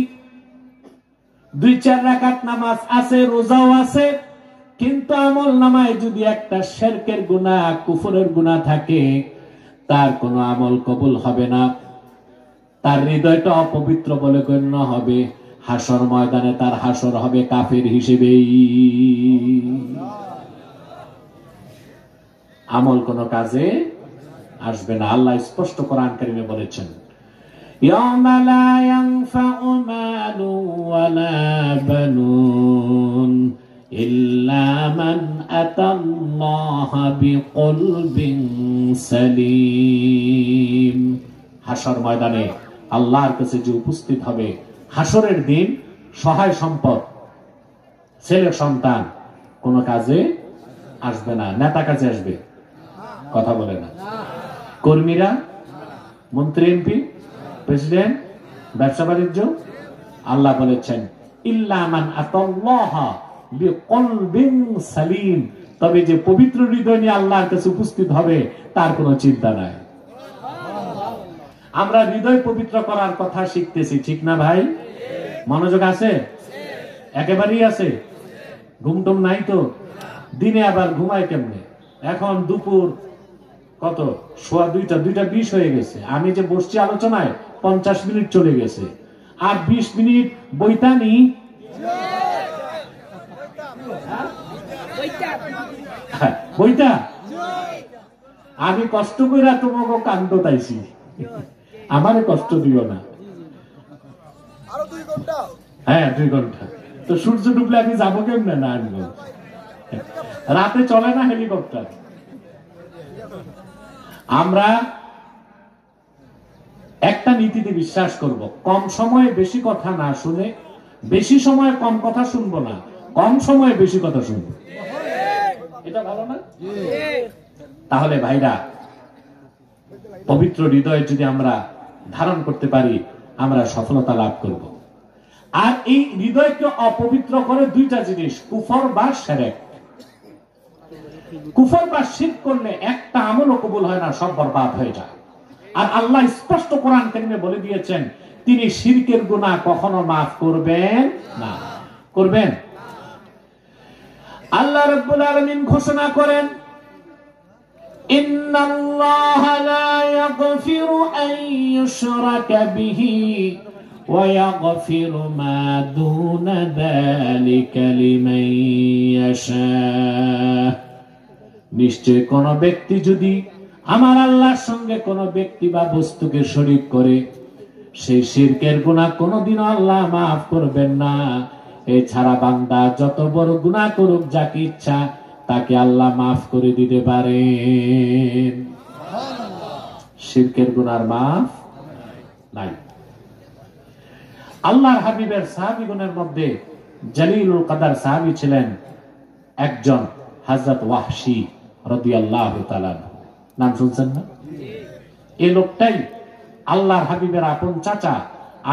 2-4 রাকাত নামাজ আছে, রোজাও আছে, কিন্তু আমল নামায় যদি একটা শিরকের গুনাহ, কুফরের গুনাহ থাকে, তার কোনো আমল কবুল হবে না। তার হৃদয়টা অপবিত্র বলে গণ্য হবে। হাসর ময়দানে তার হাসর হবে কাফের হিসেবেই। আমল কোন কাজে আসবে না। আল্লাহ স্পষ্ট কোরআন কারিমে বলেছেন, ইয়াউমা লা ইয়ানফাউ মালু ওয়ালা বানুন ইল্লা মান আতাল্লাহা বিকলবিন সালিম। হাসর ময়দানে আল্লাহর কাছে যে উপস্থিত হবে, হাসরের দিন সহায় সম্পদ, ছেলে সন্তান কোন কাজে আসবে না। নেতা কাজে আসবে? কথা বলে না। কর্মীরা, মন্ত্রী, এমপি, প্রেসিডেন্ট, ব্যবসা বাণিজ্য, আল্লাহ বলেছেন ইল্লা মান আতাল্লাহা বিকলবিন সালিম, তবে যে পবিত্র হৃদয় নিয়ে আল্লাহর কাছে উপস্থিত হবে তার কোনো চিন্তা নাই। আমরা হৃদয় পবিত্র করার কথা শিখতেছি, ঠিক না ভাই? মনোযোগ আছে? একেবারেই আছে? ঘুমটুম নাই তো? দিনে আবার ঘুমায় কেমনে? এখন দুপুর কত, 2:20 হয়ে গেছে। আমি যে বসছি আলোচনায় 50 মিনিট চলে গেছে, আর 20 মিনিট বইতানি। বইটা আমি কষ্ট করে তোমাকে কান্দ তাইছি, আমারে কষ্ট দিও না। হ্যাঁ, 2 ঘন্টা। তো সূর্য ডুবলে আমি যাবো কেমনে? না, রাতে চলে না হেলিকপ্টার। আমরা একটা নীতিতে বিশ্বাস করব, কম সময়ে বেশি কথা না শুনে, বেশি সময়ে কম কথা শুনবো না, কম সময়ে বেশি কথা শুনবো। এটা ভালো না? তাহলে ভাইরা, পবিত্র হৃদয় যদি আমরা ধারণ করতে পারি, আমরা সফলতা লাভ করব। আর এই হৃদয়কে অপবিত্র করে 2টা জিনিস, কুফর বা শিরক। কুফর বা শিরক করলে একটা আমলও কবুল হয় না, সব বরবাদ হয়ে যায়। আর আল্লাহ স্পষ্ট কোরআন কারিমে বলে দিয়েছেন, তিনি শিরকের গুনাহ কখনো মাফ করবেন না। করবেন? আল্লাহ রাব্বুল আলামিন ঘোষণা করেন, ইন্নাল্লাহা লা ইয়াগফিরু আন ইউশরাকা বিহি ওয়া ইয়াগফিরু মা দুনা যালিকা লিমান ইয়াশা। নিশ্চয় কোন ব্যক্তি যদি আমার আল্লাহর সঙ্গে কোন ব্যক্তি বা বস্তুকে শরীক করে, সেই শিরকের গুনাহ কোনোদিনও আল্লাহ মাফ করবেন না। এছাড়া বান্দা যত বড় গুনাহ করুক, যাকে ইচ্ছা তাকে আল্লাহ মাফ করে দিতে পারেন। শিরকের গুনার মাফ নাই। আল্লাহর হাবিবের সাহাবীগণের মধ্যে জলিলুল কদর সাহাবী ছিলেন একজন, হযরত ওয়াহশী রাদিয়াল্লাহু তাআলা। নাম শুনছেন না? এই লোকটাই আল্লাহর হাবিবের আপন চাচা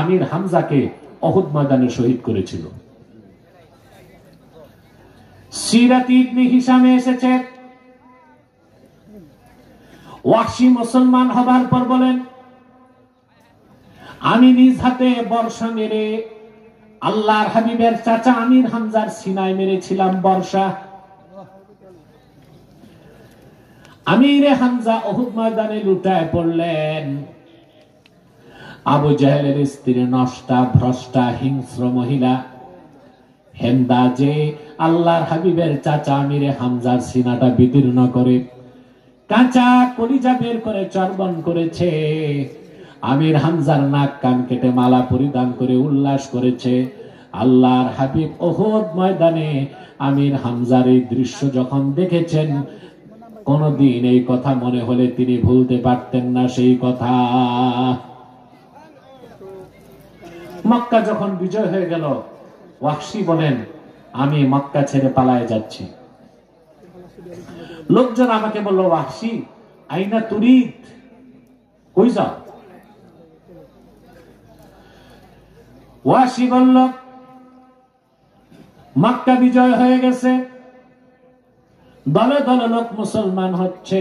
আমির হামজাকে উহুদ ময়দানে শহীদ করেছিল। সিরাত ইবনে হিশামে এসেছে, ওয়াহশী মুসলমান হবার পর বলেন, আমি নিজ হাতে বর্ষা মেরে আল্লাহর হাবিবের চাচা আমির হামজার সিনায় মেরেছিলাম বর্ষা। আমির হামজা উহুদ ময়দানে লুটায় পড়লেন। আবু জাহেলের স্ত্রী নষ্টা, ভ্রষ্টা, হিংস্র মহিলা হেন্দা যে আল্লাহর হাবিবের চাচা আমির হামজার সিনাটা বিদীর্ণ করে কাঁচা কলিজা বের করে চর্বণ করেছে। আমির হামজার নাক কান কেটে মালা পরিধান করে উল্লাস করেছে। আল্লাহর হাবিব উহুদ ময়দানে আমির হামজার এই দৃশ্য যখন দেখেছেন, কোনদিন এই কথা মনে হলে তিনি ভুলতে পারতেন না সেই কথা। মক্কা যখন বিজয় হয়ে গেল, ওয়াহশী বলেন, আমি মক্কা ছেড়ে পালায়ে যাচ্ছি। লোকজন আমাকে বলল, ওয়াহশী আইনা তুরিদ, কই যাও? ওয়াহশী বলল, মক্কা বিজয় হয়ে গেছে, দলে দলে লোক মুসলমান হচ্ছে,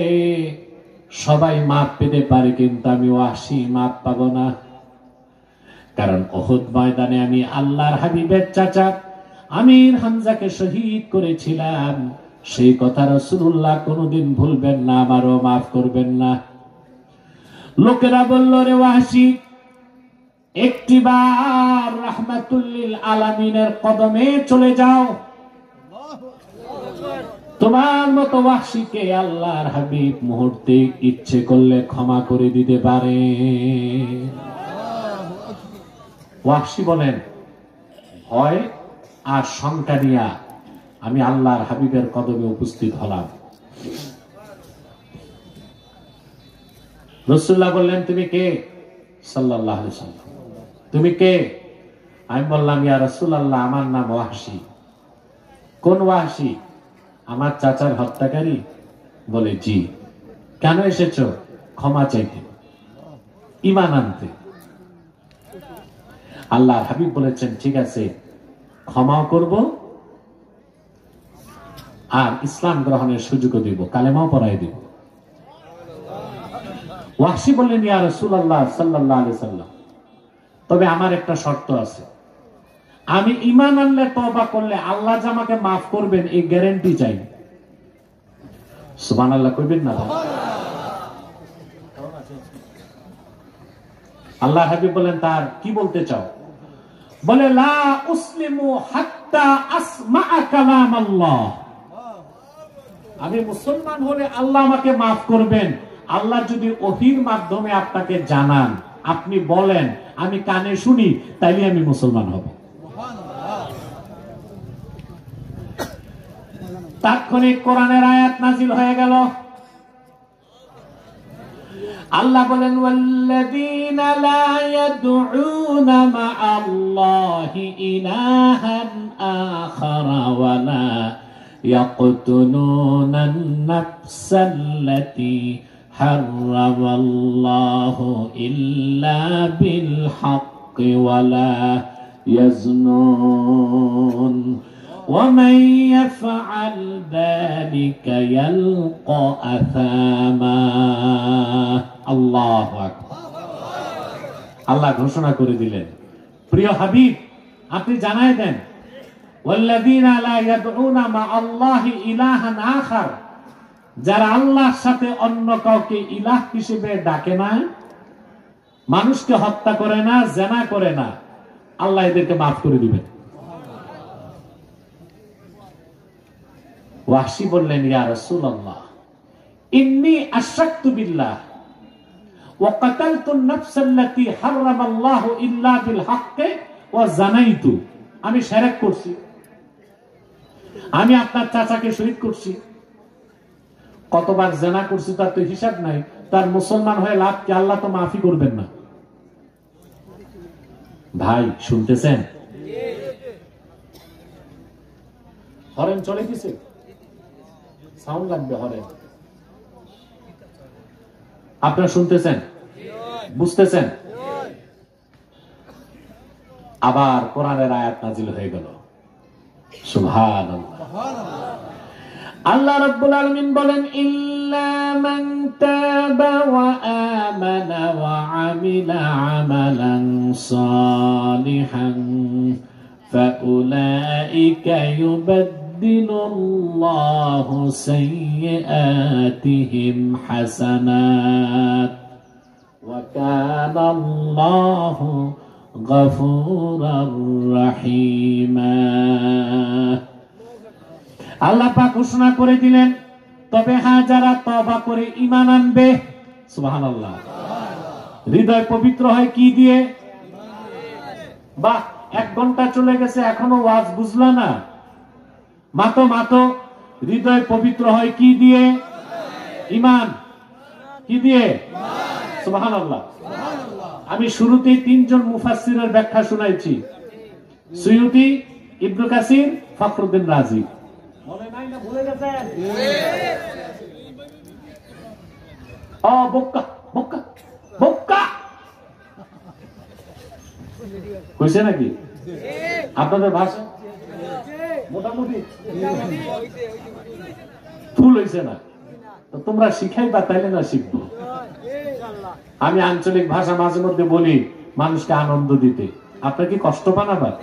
সবাই মাপ পেতে পারে, কিন্তু আমি ওয়াহশী মাপ পাবো না। কারণ উহুদ ময়দানে আমি আল্লাহর হাবিবের চাচা আমির হামজাকে শহীদ করেছিলাম। সেই কথা রাসূলুল্লাহ কোনদিন ভুলবেন না, আমারও মাফ করবেন না। লোকেরা বলল, রে ওয়াহশী, একটিবার রাহমাতুল লিল আলামিনের কদমে চলে যাও। তোমার মতো ওয়াহশীকে আল্লাহর হাবিব মুহূর্তে ইচ্ছে করলে ক্ষমা করে দিতে পারে। ওয়াহশী বলেন, হয় আর শঙ্কা নিয়া আমি আল্লাহর হাবিবের কদমে উপস্থিত হলাম। রাসূলুল্লাহ বললেন, তুমি কে? সাল্লাল্লাহু আলাইহি ওয়াসাল্লাম, তুমি কে? আমি বললাম, ইয়া রাসূলুল্লাহ, আমার নাম ওয়াহশী। কোন ওয়াহশী? আমার চাচার হত্যাকারী। বলে, জি। কেন এসেছো? ক্ষমা চাইতে, ঈমান আনতে। আল্লাহর হাবিব বলেছেন, ঠিক আছে, ক্ষমাও করব আর ইসলাম গ্রহণের সুযোগও দিব, কালেমাও পড়াই দিব। ওয়াহশী বললেন, ইয়া রাসূলুল্লাহ সাল্লাল্লাহু আলাইহি ওয়াসাল্লাম, তবে আমার একটা শর্ত আছে, আমি ঈমান আনলে, তওবা করলে আল্লাহ যে আমাকে মাফ করবেন এই গ্যারান্টি চাই। সুবহানাল্লাহ কইবেন না? আল্লাহর হাবিব বলেন, তার কি বলতে চাও? বলে, লা উসলিমু হাত্তা আসমা'a কালাম আল্লাহ। আমি মুসলমান হলে আল্লাহ আমাকে মাফ করবেন, আল্লাহ যদি ওহীর মাধ্যমে আপনাকে জানান, আপনি বলেন, আমি কানে শুনি, তাইলে আমি মুসলমান হব। তাৎক্ষণিক কোরআনের আয়াত নাজিল হয়ে গেল। আল্লাহ বলেন, ওয়াল্লাযীনা লা ইয়াদউনা মা'আল্লাহি ইলাহান আখারা ওয়া লা ইয়াকতুলুনান নাফসাল্লাতী হারামাল্লাহু ইল্লা বিল হাক্কি ওয়া লা ইয়াজনুন ومن يفعل ذلك يلقى أثاما আল্লাহু আকবার। আল্লাহ ঘোষণা করে দিলেন, প্রিয় হাবিব, আপনি জানায় দেন, ওয়াল্লাযীনা লা ইয়াদউনা মা'আল্লাহি ইলাহান আখার, যারা আল্লাহর সাথে অন্য কাউকে ইলাহ হিসেবে ডাকে না, মানুষকে হত্যা করে না, জিনা করে না, আল্লাহ এদেরকে মাফ করে দিবেন। ওয়াহশী বললেন, ইয়া রাসূলুল্লাহ, ইন্নী আশরাকতু বিল্লাহ ওয়াকাতালতুন নাফসাল্লাতী হারামাল্লাহু ইল্লা বিল হাক্কি ওয়া জানাইতু, আমি শিরক করছি, আমি আপনার চাচাকে শহীদ করছি। কতবার জিনা করছি তার তো হিসাব নাই। তার মুসলমান হয়ে লাভ কি? আল্লাহ তো মাফি করবেন না। ভাই শুনতেছেন? হরেন চলে গেছে, সাউন্ড লাগবে হরেন। আপনারা শুনতেছেন, বুঝতেছেন? আবার কোরআনের আয়াত নাজিল হয়ে গেল। সুবহানাল্লাহ। আল্লাহ রাব্বুল আলামিন বলেন, ইল্লা মান তাবা ওয়া আমানা ওয়া আমিলা আমালান সালিহান ফাউলাইকা ইউবাদদিলুল্লাহু সাইয়্যাতিহিম হাসানাত ওয়া কানাল্লাহু গফুরার রহিমা। আল্লাহ পাক ঘোষণা করে দিলেন, তবে হ্যাঁ, যারা তওবা করে ঈমান আনবে, সুবহানাল্লাহ, হৃদয় পবিত্র হয় কি দিয়ে? বাহ, 1 ঘন্টা চলে গেছে এখনো ওয়াজ বুঝলা না? মাতো হৃদয় পবিত্র হয় কি দিয়ে? ঈমান। কি দিয়ে? সুবহানাল্লাহ। আমি শুরুতেই 3 জন মুফাসসিরের ব্যাখ্যা শুনাইছি, সুয়ুতি, ইবনে কাসির, ফখরুদ্দিন রাজি। মনে নাই না? ভুলে গেছেন? ও বক্কা বক্কা বক্কা কইছে নাকি আপনাদের ভাষা? মোটামুটি ফুল হইছে না তো তোমরা শিখাইবা, তাইলে না শিখবো। আমি আঞ্চলিক ভাষা মাঝে মধ্যে বলি মানুষকে আনন্দ দিতে। আপনার কি কষ্ট পান? আবার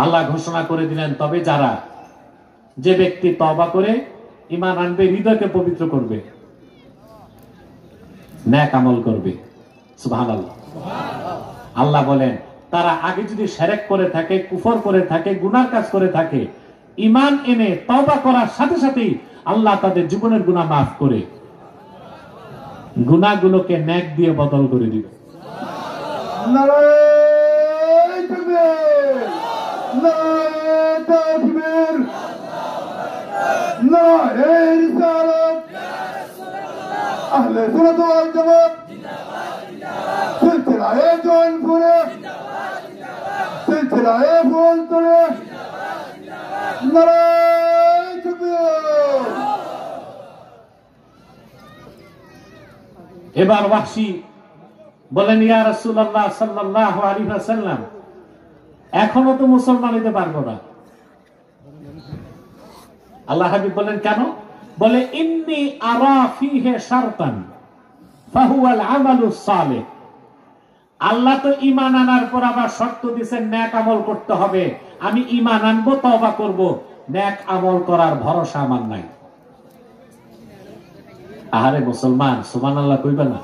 আল্লাহ ঘোষণা করে দিলেন, তবে যারা, যে ব্যক্তি তওবা করে ঈমান আনবে, হৃদয়কে পবিত্র করবে, নেক আমল করবে, সুবহানাল্লাহ। আল্লাহ বলেন, তারা আগে যদি শিরক করে থাকে, কুফর করে থাকে, গুনার কাজ করে থাকে, ঈমান এনে তওবা করার সাথে সাথেই আল্লাহ তাদের জীবনের গুনাহ মাফ করে গুনাহগুলোকে নেক দিয়ে বদল করে দিবে। নারায়ে তাকবীর, নারায়ে তাকবীর, নারায়ে রিসালাত, আহলে সুন্নাত ওয়াল জামাত সিলসিলায়ে জৌনপুরে, সিলসিলায়ে ফুলতলে, নারায়ে তাকবীর। এবার ওয়াহশী বলেন, ইয়া রাসূলুল্লাহ সাল্লাল্লাহু আলাইহি ওয়াসাল্লাম, এখনো তো মুসলমান হইতে পারবো না। আল্লাহ হাবিব বলেন, কেন? বলে, ইন্নী আরা ফীহি শারতান ফাহুয়াল আমালুস সালিহ। আল্লাহ তো ঈমান আনার পর আবার শর্ত দিয়েছেন, নেক আমল করতে হবে। আমি ঈমান আনবো, তওবা করব, নেক আমল করার ভরসা আমার নাই। আহারে মুসলমান, সুবহানাল্লাহ কইবা না?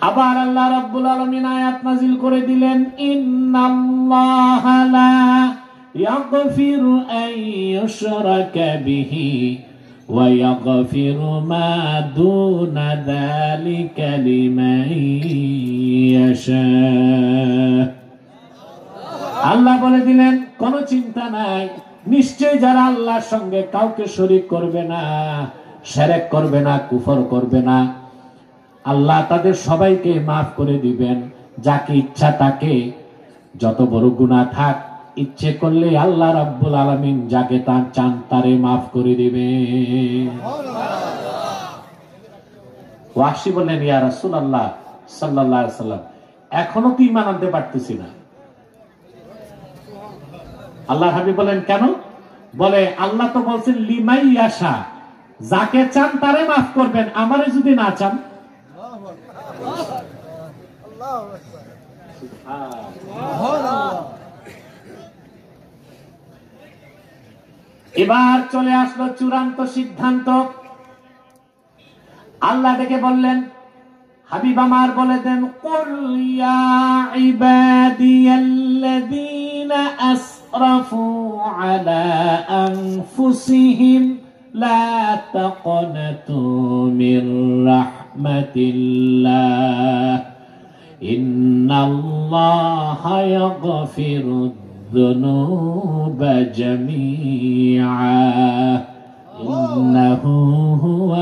আবার আল্লাহ রাব্বুল আলামিন আয়াত নাযিল করে দিলেন, ইন্নাল্লাহা লা ইয়াগফিরু আন ইউশরাকা বিহি ওয়া ইয়াগফিরু মা দুনা যালিকা লিমান ইয়াশা। আল্লাহ বলে দিলেন, কোনো চিন্তা নাই, নিশ্চয় যারা আল্লাহর সঙ্গে কাউকে শরীক করবে না, শিরক করবে না, কুফর করবে না, আল্লাহ তাদের সবাইকে মাফ করে দিবেন। যাকে ইচ্ছা তাকে, যত বড় গুনাহ থাক, ইচ্ছে করলে আল্লাহ রাব্বুল আলামিন যাকে তার চান তারে মাফ করে দিবেন। ওয়াহশী বললেন, ইয়া রাসূলুল্লাহ সাল্লাল্লাহু আলাইহি ওয়াসাল্লাম, এখনো তো ঈমান আনতে পারতেছি না। আল্লাহ হাবিব বলেন, কেন? বলে, আল্লাহ তো বলছেন লিমাই ইয়াশা, যাকে চান তারে মাফ করবেন, আমারে যদি না চান। এবার চলে আসলো চূড়ান্ত সিদ্ধান্ত। আল্লাহ ডেকে বললেন, হাবিব আমার বলে দেন, কুল ইয়া ইবাদিয়াল্লাযীনা আসরাফু আলা يغفر الذنوب جميعا إنه هو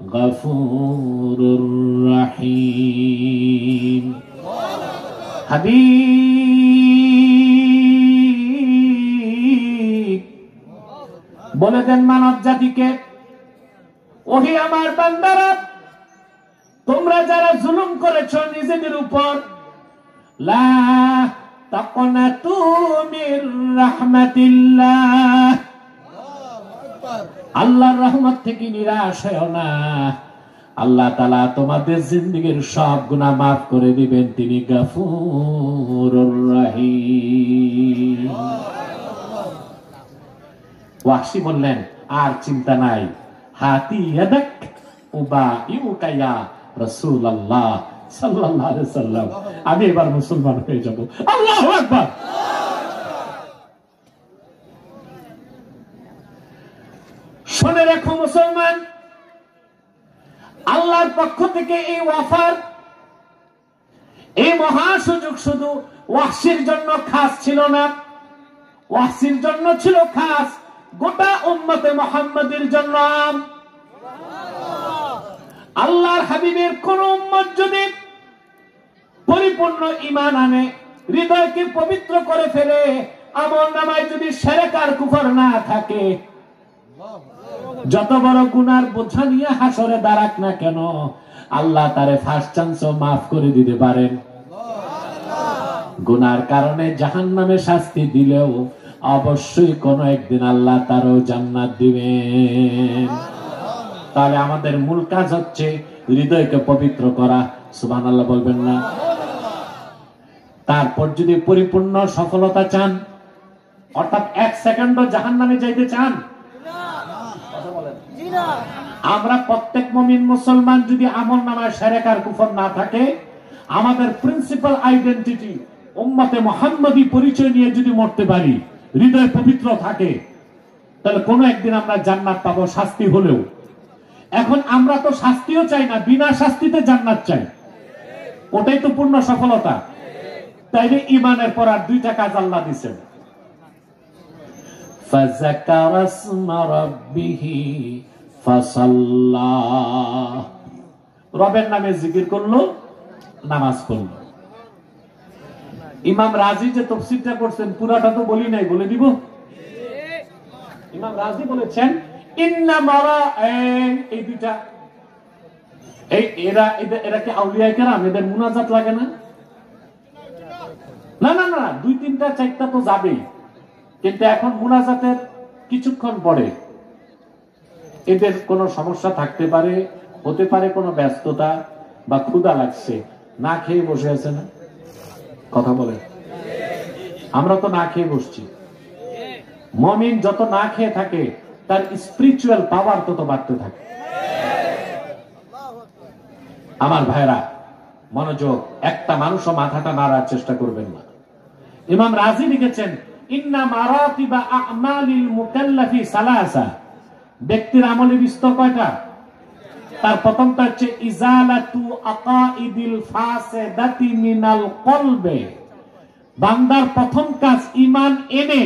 الغفور الرحيم হাবিব বলে দেন মানব জাতিকে, ওহি আমার বান্দারা, তোমরা যারা জুলুম করেছো নিজেদের উপর, লা তাকনাতু মির রাহমাতিল্লাহ, আল্লাহর রহমত থেকে নিরাশ হয়ো না। আল্লাহ তাআলা তোমাদের জিন্দেগীর সব গুনাহ মাফ করে দিবেন, তিনি গফুরুর রহিম। ওয়াহশী বললেন, আর চিন্তা নাই, হাতি ইয়াদাক উবাইউকা ইয়া রাসূলুল্লাহ সাল্লাল্লাহু আলাইহি সাল্লাম, আমি এবার মুসলমান হয়ে যাব। আল্লাহু আকবার। শুনে রাখো মুসলমান, আল্লাহর পক্ষ থেকে এই ওয়াফার, এই মহা সুযোগ শুধু ওয়াহশীর জন্য খাস ছিল না, ওয়াহশীর জন্য ছিল খাস, গোটা উম্মতে মুহাম্মাদের জন্য। আল্লাহর হাবিবের কোন উম্মত যদি পরিপূর্ণ ঈমান আনে, হৃদয়কে পবিত্র করে ফেলে, আমলনামায় যদি শিরক আর কুফর না থাকে, যত বড় গুনার বোঝা নিয়ে হাসরে দাঁড়াক না কেন, আল্লাহ তারে ফার্স্ট চান্সও মাফ করে দিতে পারেন। গুনার কারণে জাহান্নামে শাস্তি দিলেও অবশ্যই কোন একদিন আল্লাহ তারও জান্নাত দিবেন। তাহলে আমাদের মূল কাজ হচ্ছে হৃদয়কে পবিত্র করা। সুবহানাল্লাহ বলবেন না? তারপর যদি পরিপূর্ণ সফলতা চান, অর্থাৎ এক সেকেন্ডও জাহান্নামে যাইতে চান, আমরা প্রত্যেক মুমিন মুসলমান যদি আমলনামায় শিরক আর কুফর না থাকে, আমাদের প্রিন্সিপাল আইডেন্টিটি উম্মতে মুহাম্মাদি পরিচয় নিয়ে যদি মরতে পারি, হৃদয় পবিত্র থাকে, তাহলে কোনো একদিন আমরা জান্নাত পাবো, শাস্তি হলেও। এখন আমরা তো শাস্তিও চাই না, বিনা শাস্তিতে জান্নাত চাই, ওটাই তো পূর্ণ সফলতা। তাইলে ঈমানের পর আর দুইটা কাজ আল্লাহ দিয়েছেন, ফাযাকারা ইসমা রাব্বিহি ফাসাল্লা, রবের নামে জিকির করলো, নামাজ পড়লো। ইমাম রাজি যে তাফসীরটা করছেন, পুরাটা তো বলি নাই, বলে দিব। ইমাম রাজি বলেছেন ইন্না মারাআইন, এই দুইটা, এরা কি আউলিয়া কেরাম, এদের মুনাজাত লাগে না? না না না, দুই তিনটা চারটা তো যাবেই, কিন্তু এখন মুনাজাতের কিছুক্ষণ পরে এদের কোনো সমস্যা থাকতে পারে, হতে পারে কোনো ব্যস্ততা বা ক্ষুধা লাগছে, না খেয়ে বসে আছে না? কথা বলে, আমরা তো না খেয়ে বসছি। মুমিন যত না খেয়ে থাকে, তার স্পিরিচুয়াল পাওয়ার তত বাড়তে থাকে। আমার ভাইরা মনোযোগ, একটা মানুষও মাথাটা নাড়ার চেষ্টা করবেন না। ইমাম রাজি লিখেছেন, ইন্না মারাতিবা আমালিল মুকাল্লাফি সালাসা, ব্যক্তির আমলের স্তর কয়টা? তার প্রথমটা হচ্ছে ইজালাতু আকাইদিল ফাসিদাতি মিনাল কলবে, বান্দার প্রথম কাজ ঈমান এনে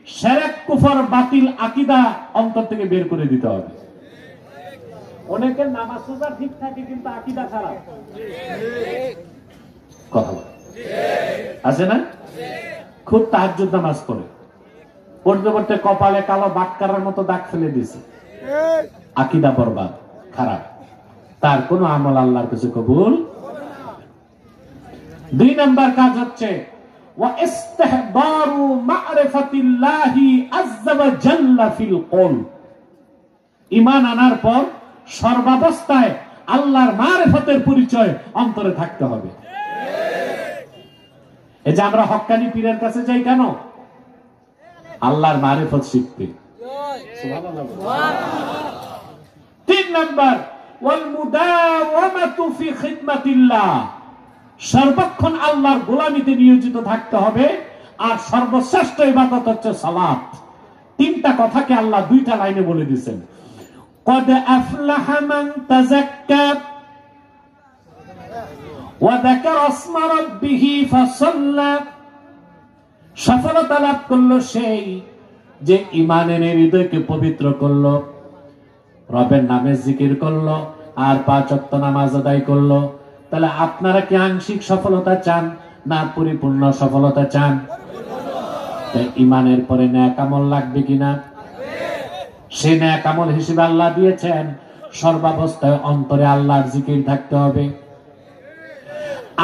শিরক কুফর বাতিল আকীদা অন্তর থেকে বের করে দিতে হবে। অনেকের নামাজ রোজা ঠিক থাকে কিন্তু আকীদা খারাপ, কথা বলে আছে না? খুব তাহাজ্জুদ নামাজ পড়ে, পড়তে পড়তে কপালে কালো বাটকারার মতো দাগ ফেলে দিয়েছে, আকীদা বরবাদ, খারাপ, তার কোন আমল আল্লাহর কাছে কবুল। দুই নাম্বার কাজ হচ্ছে ওয়া ইস্তিহবারু মা'রিফাতিল্লাহি আযজা ওয়া জাল্লা ফিল কলব, ঈমান আনার পর সর্বাবস্থায় আল্লাহর মারিফতের পরিচয় অন্তরে থাকতে হবে। এই যে আমরা হক্কানি পীরের কাছে যাই কেন? আল্লাহর মারিফত শিখতে। তিন নাম্বার ওয়াল মুদাওয়ামাতু ফি খিদমাতিল্লাহ, সর্বক্ষণ আল্লাহর গোলামিতে নিয়োজিত থাকতে হবে। আর সর্বশ্রেষ্ঠ ইবাদত হচ্ছে সালাত। তিনটা কথাকে আল্লাহ দুইটা লাইনে বলে দিয়েছেন, কদ আফলাহা মান তাযাক্কা ওয়াযাকারা আসমা রাব্বিহি ফাসাল্লা, সফলতা লাভ করলো সেই যে ঈমানের হৃদয়কে পবিত্র করলো, রবের নামে জিকির করলো, আর 5 ওয়াক্ত নামাজ আদায় করলো। তাহলে আপনারা কি আংশিক সফলতা চান না পরিপূর্ণ সফলতা চান? ঈমানের পরে নেক আমল লাগবে কিনা? সেই নেক আমল হিসেবে আল্লাহ দিয়েছেন সর্বাবস্থায় অন্তরে আল্লাহর জিকির থাকতে হবে।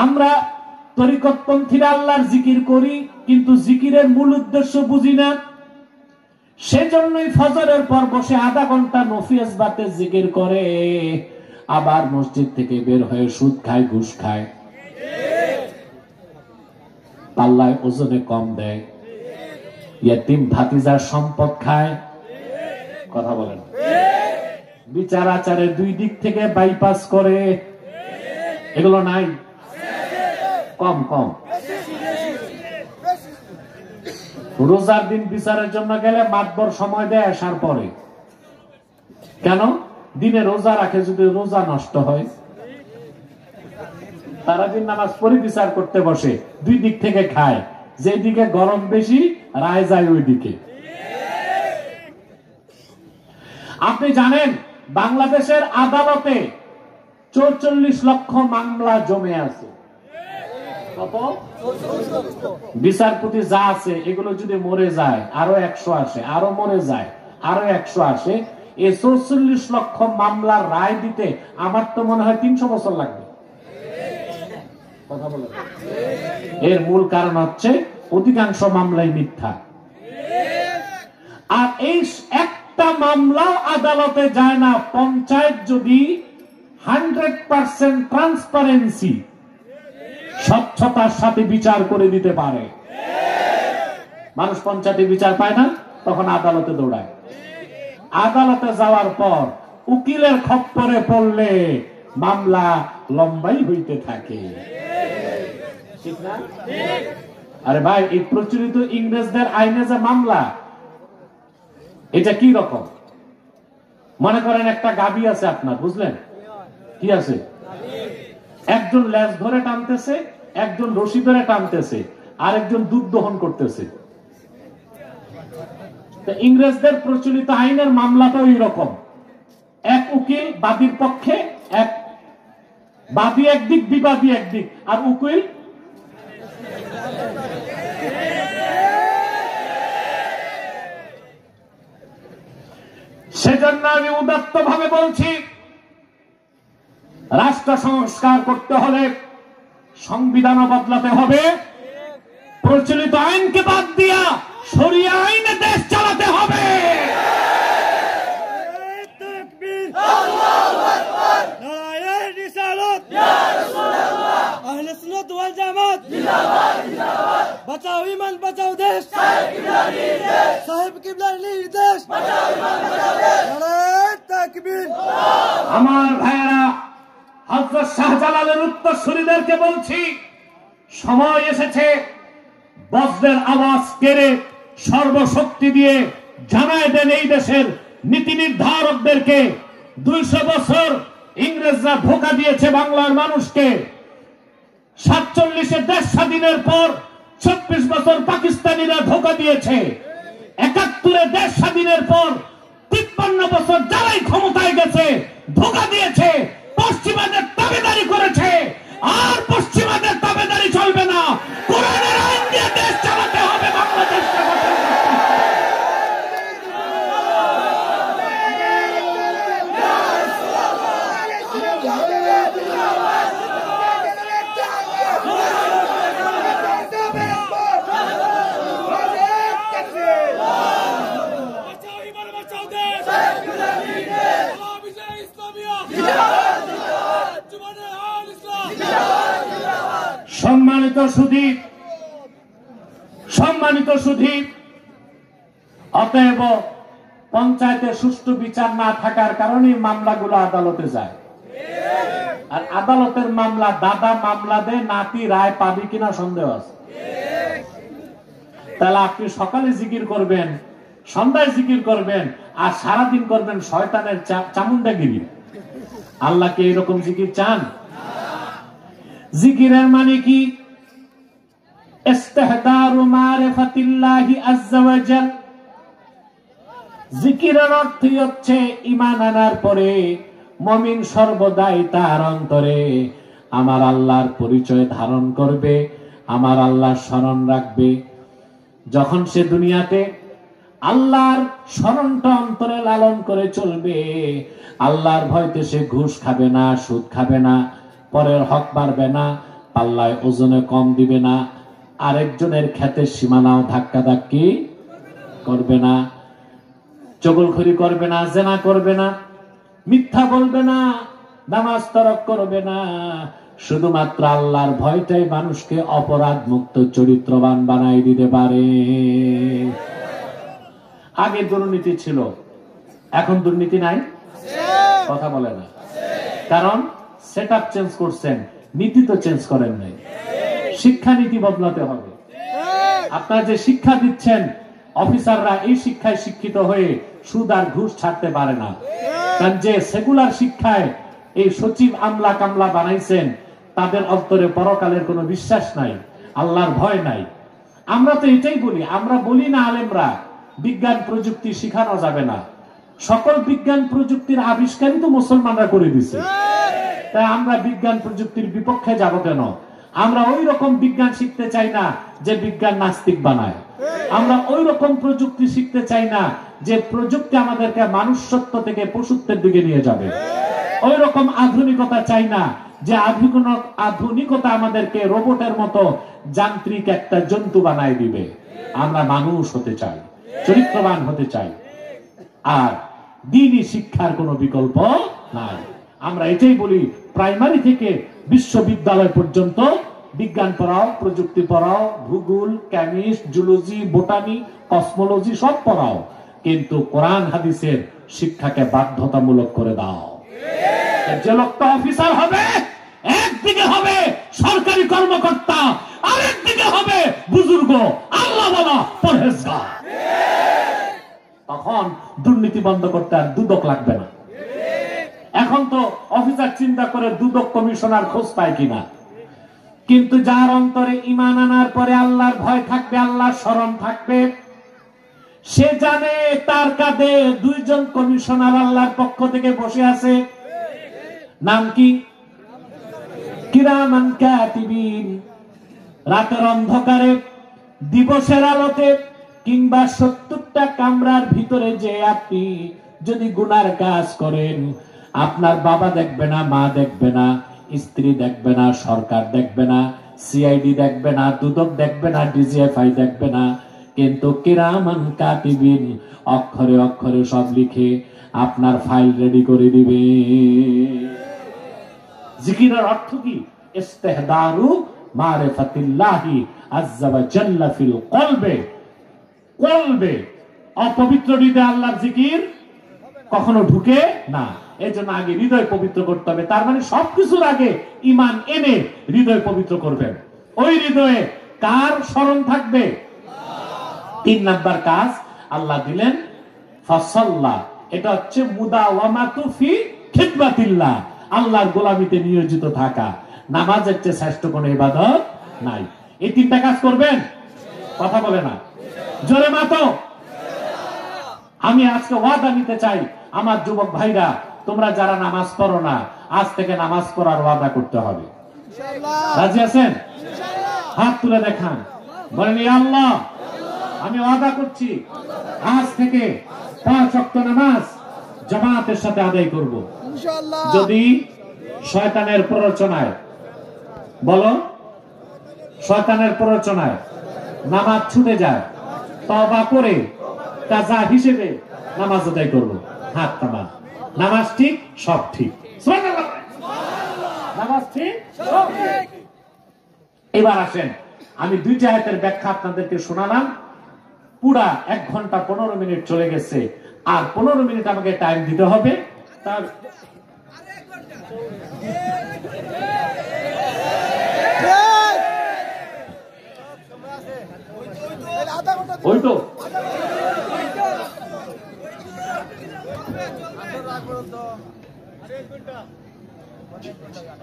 আমরা তরিকতপন্থীরা আল্লাহর জিকির করি, কিন্তু জিকিরের মূল উদ্দেশ্য বুঝি না। সেজন্যই ফজরের পর বসে আধা ঘন্টা নফিয়াস বাতে জিকির করে, আবার মসজিদ থেকে বের হয়ে সুদ খায়, ঘুষ খায়, পাল্লায় ওজনে কম দেয়, ইয়াতিম ভাতিজার সম্পদ খায়। কথা বলেন। বিচার আচারের 2 দিক থেকে বাইপাস করে, এগুলো নাই? কম কম। রোজার দিন বিচারের জন্য গেলে মাতবর সময় দেয় আসার পরে। কেন? দিনে রোজা রাখে, যদি রোজা নষ্ট হয়, তারা দিন নামাজ পড়ে বিচার করতে বসে, 2 দিক থেকে খায়, যেদিকে গরম বেশি রায় যায় ওই দিকে। আপনি জানেন বাংলাদেশের আদালতে 44 লক্ষ মামলা জমে আছে। কত? বিচারপতি যা আছে এগুলো যদি মরে যায় আরো 100 আসে, আরো মরে যায় আরো 100 আসে। এই 44 লক্ষ মামলার রায় দিতে আমার তো মনে হয় 300 বছর লাগবে। কথা বলে। এর মূল কারণ হচ্ছে অধিকাংশ মামলাই মিথ্যা। আর এই একটা মামলাও আদালতে যায় না। পঞ্চায়েত যদি 100% ট্রান্সপারেন্সি, স্বচ্ছতার সাথে বিচার করে দিতে পারে, মানুষ পঞ্চায়েতে বিচার পায় না, তখন আদালতে দৌড়ায়। আদালতে যাওয়ার পর উকিলের খপ্পরে পড়লে মামলা লম্বাই হইতে থাকে। ঠিক না? আরে ভাই, এই প্রচলিত ইংরেজদের আইনে যে মামলা, এটা কি রকম? মনে করেন একটা গাভী আছে আপনার, বুঝলেন? কি আছে? একজন লেজ ধরে টানতেছে, একজন রশি ধরে টানতেছে, আর একজন দুধ দহন করতেছে। ইংরেজদের প্রচলিত আইনের মামলাটা ওই রকম। এক উকিল বাদীর পক্ষে, এক বাদী একদিক, বিবাদী একদিক, আর উকিল সেজন্য আমি উদাত্ত ভাবে বলছি, রাষ্ট্র সংস্কার করতে হলে সংবিধানও বদলাতে হবে, প্রচলিত আইনকে বাদ দিয়া শরিয়া আইনে দেশ চালাতে হবে। বাঁচাও ইমান, বাঁচাও দেশ, সাহেব কিবলার নির্দেশ। আমার ভাইয়েরা, হযরত শাহজালালের উত্তরসূরিদেরকে বলছি, সময় এসেছে বজ্রের আওয়াজ কেড়ে সর্বশক্তি দিয়ে জানায় দেন এই দেশের নীতি নির্ধারকদেরকে, 200 বছর ইংরেজরা ধোঁকা দিয়েছে বাংলার মানুষকে। 47-এ দেশ স্বাধীনের পর 26 বছর পাকিস্তানিরা ধোঁকা দিয়েছে। 71-এ দেশ স্বাধীনের পর 53 বছর যারাই ক্ষমতায় গেছে ধোঁকা দিয়েছে, পশ্চিমাদের তাবেদারি করেছে। আর পশ্চিমাদের তাবেদারি চলবে না, কোরআনের আইন দিয়ে দেশ চালাতে হবে বাংলাদেশকে। সম্মানিত সুধী, অতএব পঞ্চায়েতে সুষ্ঠু বিচার না থাকার কারণে মামলাগুলো আদালতে যায়। আর আদালতের মামলা, দাদা মামলা দেয়, নাতি রায় পাবি কিনা সন্দেহ আছে। তাহলে আপনি সকালে জিকির করবেন, সন্ধ্যায় জিকির করবেন, আর সারাদিন করবেন শয়তানের চামুন্ডাগিরি। আল্লাহকে এরকম জিকির চান? জিকিরের মানে কি? ইস্তিহদারু মারিফাতিল্লাহি আযজা ওয়া জাল। জিকিরের অর্থ হচ্ছে ঈমান আনার পরে মুমিন সর্বদাই তার অন্তরে আমার আল্লাহর পরিচয় ধারণ করবে, আমার আল্লাহর স্মরণ রাখবে। যখন সে দুনিয়াতে আল্লাহর স্মরণটা অন্তরে লালন করে চলবে, আল্লাহর ভয়তে সে ঘুষ খাবে না, সুদ খাবে না, পরের হক বাড়বে না, পাল্লায় ওজনে কম দিবে না, আরেকজনের ক্ষেতের সীমানাও ধাক্কাধাক্কি করবে না, চগলখড়ি করবে না, জেনা করবে না, মিথ্যা বলবে না, নামাজ তরক করবে না। শুধুমাত্র আল্লাহর ভয়টাই মানুষকে অপরাধ মুক্ত চরিত্রবান বানাই দিতে পারে। আগে দুর্নীতি ছিল, এখন দুর্নীতি নাই? কথা বলে না, কারণ সেটআপ চেঞ্জ করছেন, নীতি তো চেঞ্জ করেন নাই। শিক্ষা নীতি বদলাতে হবে। আপনারা যে শিক্ষা দিচ্ছেন, অফিসাররা এই শিক্ষায় শিক্ষিত হয়ে সুদ আর ঘুষ ছাড়তে পারে না। কারণ যে সেকুলার শিক্ষায় এই সচিব আমলা কামলা বানাইছেন, তাদের অন্তরে পরকালের কোনো বিশ্বাস নাই, আল্লাহর ভয় নাই। আমরা তো এটাই বলি, আমরা বলি না আলেমরা বিজ্ঞান প্রযুক্তি শিখানো যাবে না। সকল বিজ্ঞান প্রযুক্তির আবিষ্কারই তো মুসলমানরা করে দিছে, তাই আমরা বিজ্ঞান প্রযুক্তির বিপক্ষে যাব কেন? আমরা ওই রকম বিজ্ঞান শিখতে চাই না যে বিজ্ঞান নাস্তিক বানায়। আমরা ওই রকম প্রযুক্তি শিখতে চাই না যে প্রযুক্তি আমাদেরকে মানুষ্যত্ব থেকে পশুত্বের দিকে নিয়ে যাবে। ওই রকম আধুনিকতা চাই না যে আধুনিকতা আমাদেরকে রোবটের মতো যান্ত্রিক একটা জন্তু বানায় দিবে। আমরা মানুষ হতে চাই, চরিত্রবান হতে চাই, আর দ্বীনি শিক্ষার কোনো বিকল্প নাই। আমরা এটাই বলি, প্রাইমারি থেকে বিশ্ববিদ্যালয় পর্যন্ত বিজ্ঞান পড়াও, প্রযুক্তি পড়াও, ভূগোল, কেমিস্ট, জুলজি, বোটানি, কসমোলজি সব পড়াও, কিন্তু কোরআন হাদিসের শিক্ষাকে বাধ্যতামূলক করে দাও। যে লোকটা অফিসার হবে, একদিকে হবে সরকারি কর্মকর্তা, আরেকদিকে হবে বুজুর্গ, আল্লাহ বলা পরহেজগার। তখন দুর্নীতি বন্ধ করতে আর দুদক লাগবে না। এখন তো অফিসার চিন্তা করে দুদক কমিশনার খোঁজ পায় কিনা, কিন্তু যার অন্তরে ঈমান আনার পরে আল্লাহর ভয় থাকবে, আল্লাহর স্মরণ থাকবে, সে জানে তার কাঁধে দুইজন কমিশনার আল্লাহর পক্ষ থেকে বসে আছে। নাম কি? কিরামান কাতিবিন। রাতের অন্ধকারে, দিবসের আলোতে, কিংবা 70টা কামরার ভিতরে যে আপনি যদি গুনার কাজ করেন, আপনার বাবা দেখবে না, মা দেখবে না, স্ত্রী দেখবে না, সরকার দেখবে না, সিআইডি দেখবে না, দুদক দেখবে না, ডিজিএফআই দেখবে না, কিন্তু কিরামান কাতিবিন অক্ষরে অক্ষরে সব লিখে আপনার ফাইল রেডি করে দিবে। জিকিরের অর্থ কি? ইস্তিহদারু মারিফাতিল্লাহি আযজা ওয়া জাল্লা ফিল কলবে। কলবে অপবিত্র হৃদয়ে আল্লাহর জিকির কখনো ঢুকে না। এই জন্য আগে হৃদয় পবিত্র করতে হবে। তার মানে সবকিছুর আগে ঈমান এনে হৃদয় পবিত্র করবেন। ওই হৃদয়ে কার স্মরণ থাকবে? 3 নাম্বার কাজ আল্লাহ দিলেন ফাসাল্লা। এটা হচ্ছে মুদাওয়ামাতু ফি খিদমাতিল্লাহ, আল্লাহর গোলামিতে নিয়োজিত থাকা। নামাজের চেয়ে শ্রেষ্ঠ কোনো ইবাদত নাই। এই 3টা কাজ করবেন। কথা বলে না, জোরে মাতো। আমি আজকে ওয়াদা নিতে চাই, আমার যুবক ভাইরা, তোমরা যারা নামাজ পড়ো না, আজ থেকে নামাজ পড়ার ওয়াদা করতে হবে। রাজি আছেন? হাত তুলে দেখান, বলেন ইয়া আল্লাহ, আমি ওয়াদা করছি আজ থেকে 5 ওয়াক্ত নামাজ জামাতের সাথে আদায় করব। যদি শয়তানের প্ররোচনায়, বলো, শয়তানের প্ররোচনায় নামাজ ছুটে যায়, তওবা করে কাজা হিসেবে নামাজ আদায় করব। হাত তামা। নামাজ ঠিক, সব ঠিক। সুবহানাল্লাহ। নামাজ ঠিক, সব ঠিক। এবার আসেন, আমি 2টা আয়াতের ব্যাখ্যা আপনাদেরকে শোনালাম। পুরা 1 ঘন্টা 15 মিনিট চলে গেছে, আর 15 মিনিট আমাকে টাইম দিতে হবে। তার ওই তো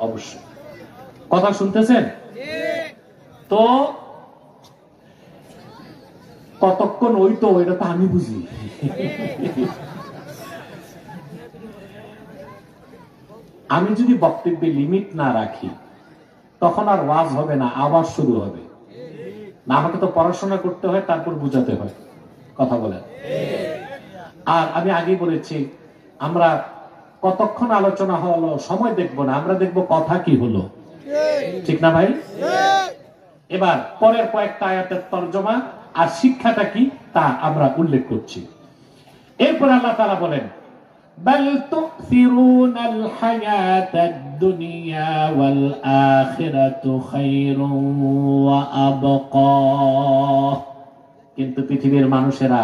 অবশ্যই কথা শুনতেছেন? তো কতক্ষণ হইতো এটা তো আমি বুঝি। আমি যদি বক্তব্যে লিমিট না রাখি তখন আর ওয়াজ হবে না, আবার শুরু হবে না। আমাকে তো পড়াশোনা করতে হয়, তারপর বুঝাতে হয়। কথা বলেন। আর আমি আগে বলেছি, আমরা কতক্ষণ আলোচনা হলো সময় দেখবো না, আমরা দেখবো কথা কি হলো, ঠিক না ভাই? এবার পরের কয়েকটা আয়াতের তরজমা আর শিক্ষাটা কি তা আমরা উল্লেখ করছি। এরপর আল্লাহ তাআলা বলেন, বাল তুসিরুনাল হায়াতাদ দুনিয়া ওয়াল আখিরাতু খায়রুন ওয়া আবকা। কিন্তু পৃথিবীর মানুষেরা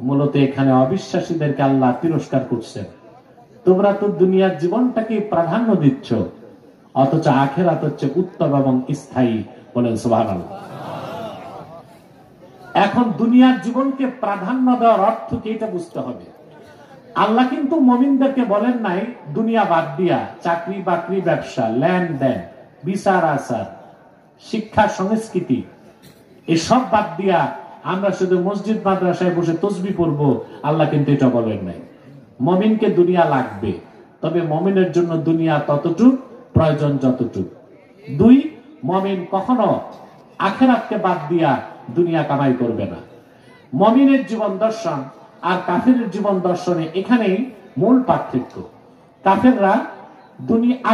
মূলত এখানে অবিশ্বাসীদেরকে আল্লাহ তিরস্কার করছেন। তোমরা তো দুনিয়ার জীবনটাকে প্রাধান্য দিচ্ছ, অথচ আখিরাত হচ্ছে উত্তম এবং স্থায়ী। বলেন সুবহানাল্লাহ। এখন দুনিয়ার জীবনকে প্রাধান্য দেওয়ার অর্থ কি এটা বুঝতে হবে। আল্লাহ কিন্তু মুমিনদেরকে বলেন নাই দুনিয়া বাদ দিয়া চাকরি বাকরি, ব্যবসা, লেনদেন, বিচার আচার, শিক্ষা সংস্কৃতি এসব বাদ দিয়া আমরা শুধু মসজিদ মাদ্রাসায় বসে তসবিহ পড়বো। আল্লাহ কিন্তু এটা বলেন নাই। মুমিনকে দুনিয়া লাগবে, তবে মুমিনের জন্য দুনিয়া ততটুক প্রয়োজন যতটুক। দুই, মুমিন কখনো আখিরাতকে বাদ দিয়া দুনিয়া কামাই করবে না। মুমিনের জীবন দর্শন আর কাফেরের জীবন দর্শনে এখানেই মূল পার্থক্য। কাফেররা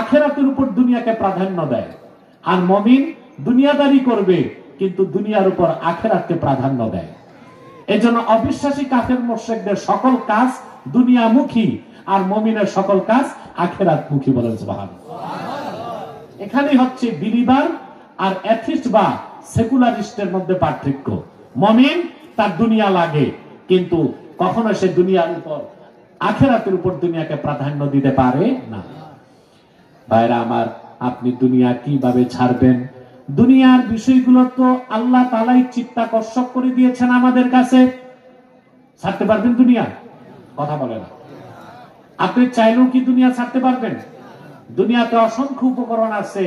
আখিরাতের উপর দুনিয়াকে প্রাধান্য দেয়, আর মুমিন দুনিয়াদারি করবে কিন্তু দুনিয়ার উপর আখিরাতকে প্রাধান্য দেয়। এজন্য অবিশ্বাসী কাফের মুশরিকদের সকল কাজ দুনিয়ামুখী, আর মুমিনের সকল কাজ আখিরাতমুখী। বলেন সুবহানাল্লাহ। এখানেই হচ্ছে বিলিভার আর অ্যাথিস্ট বা সেকুলারিস্টের মধ্যে পার্থক্য। মুমিন তার দুনিয়া লাগে, কিন্তু কখনো সে দুনিয়ার উপর আখিরাতের উপর দুনিয়াকে প্রাধান্য দিতে পারে না। ভাইরা আমার, আপনি দুনিয়া কিভাবে ছাড়বেন? দুনিয়ার বিষয়গুলো তো আল্লাহ তাআলাই চিত্তাকর্ষক করে দিয়েছেন আমাদের কাছে। ছাড়তে পারবেন দুনিয়া? কথা বলে না। আপনি চাইলেও কি দুনিয়া ছাড়তে পারবেন? দুনিয়াতে অসংখ্য উপকরণ আছে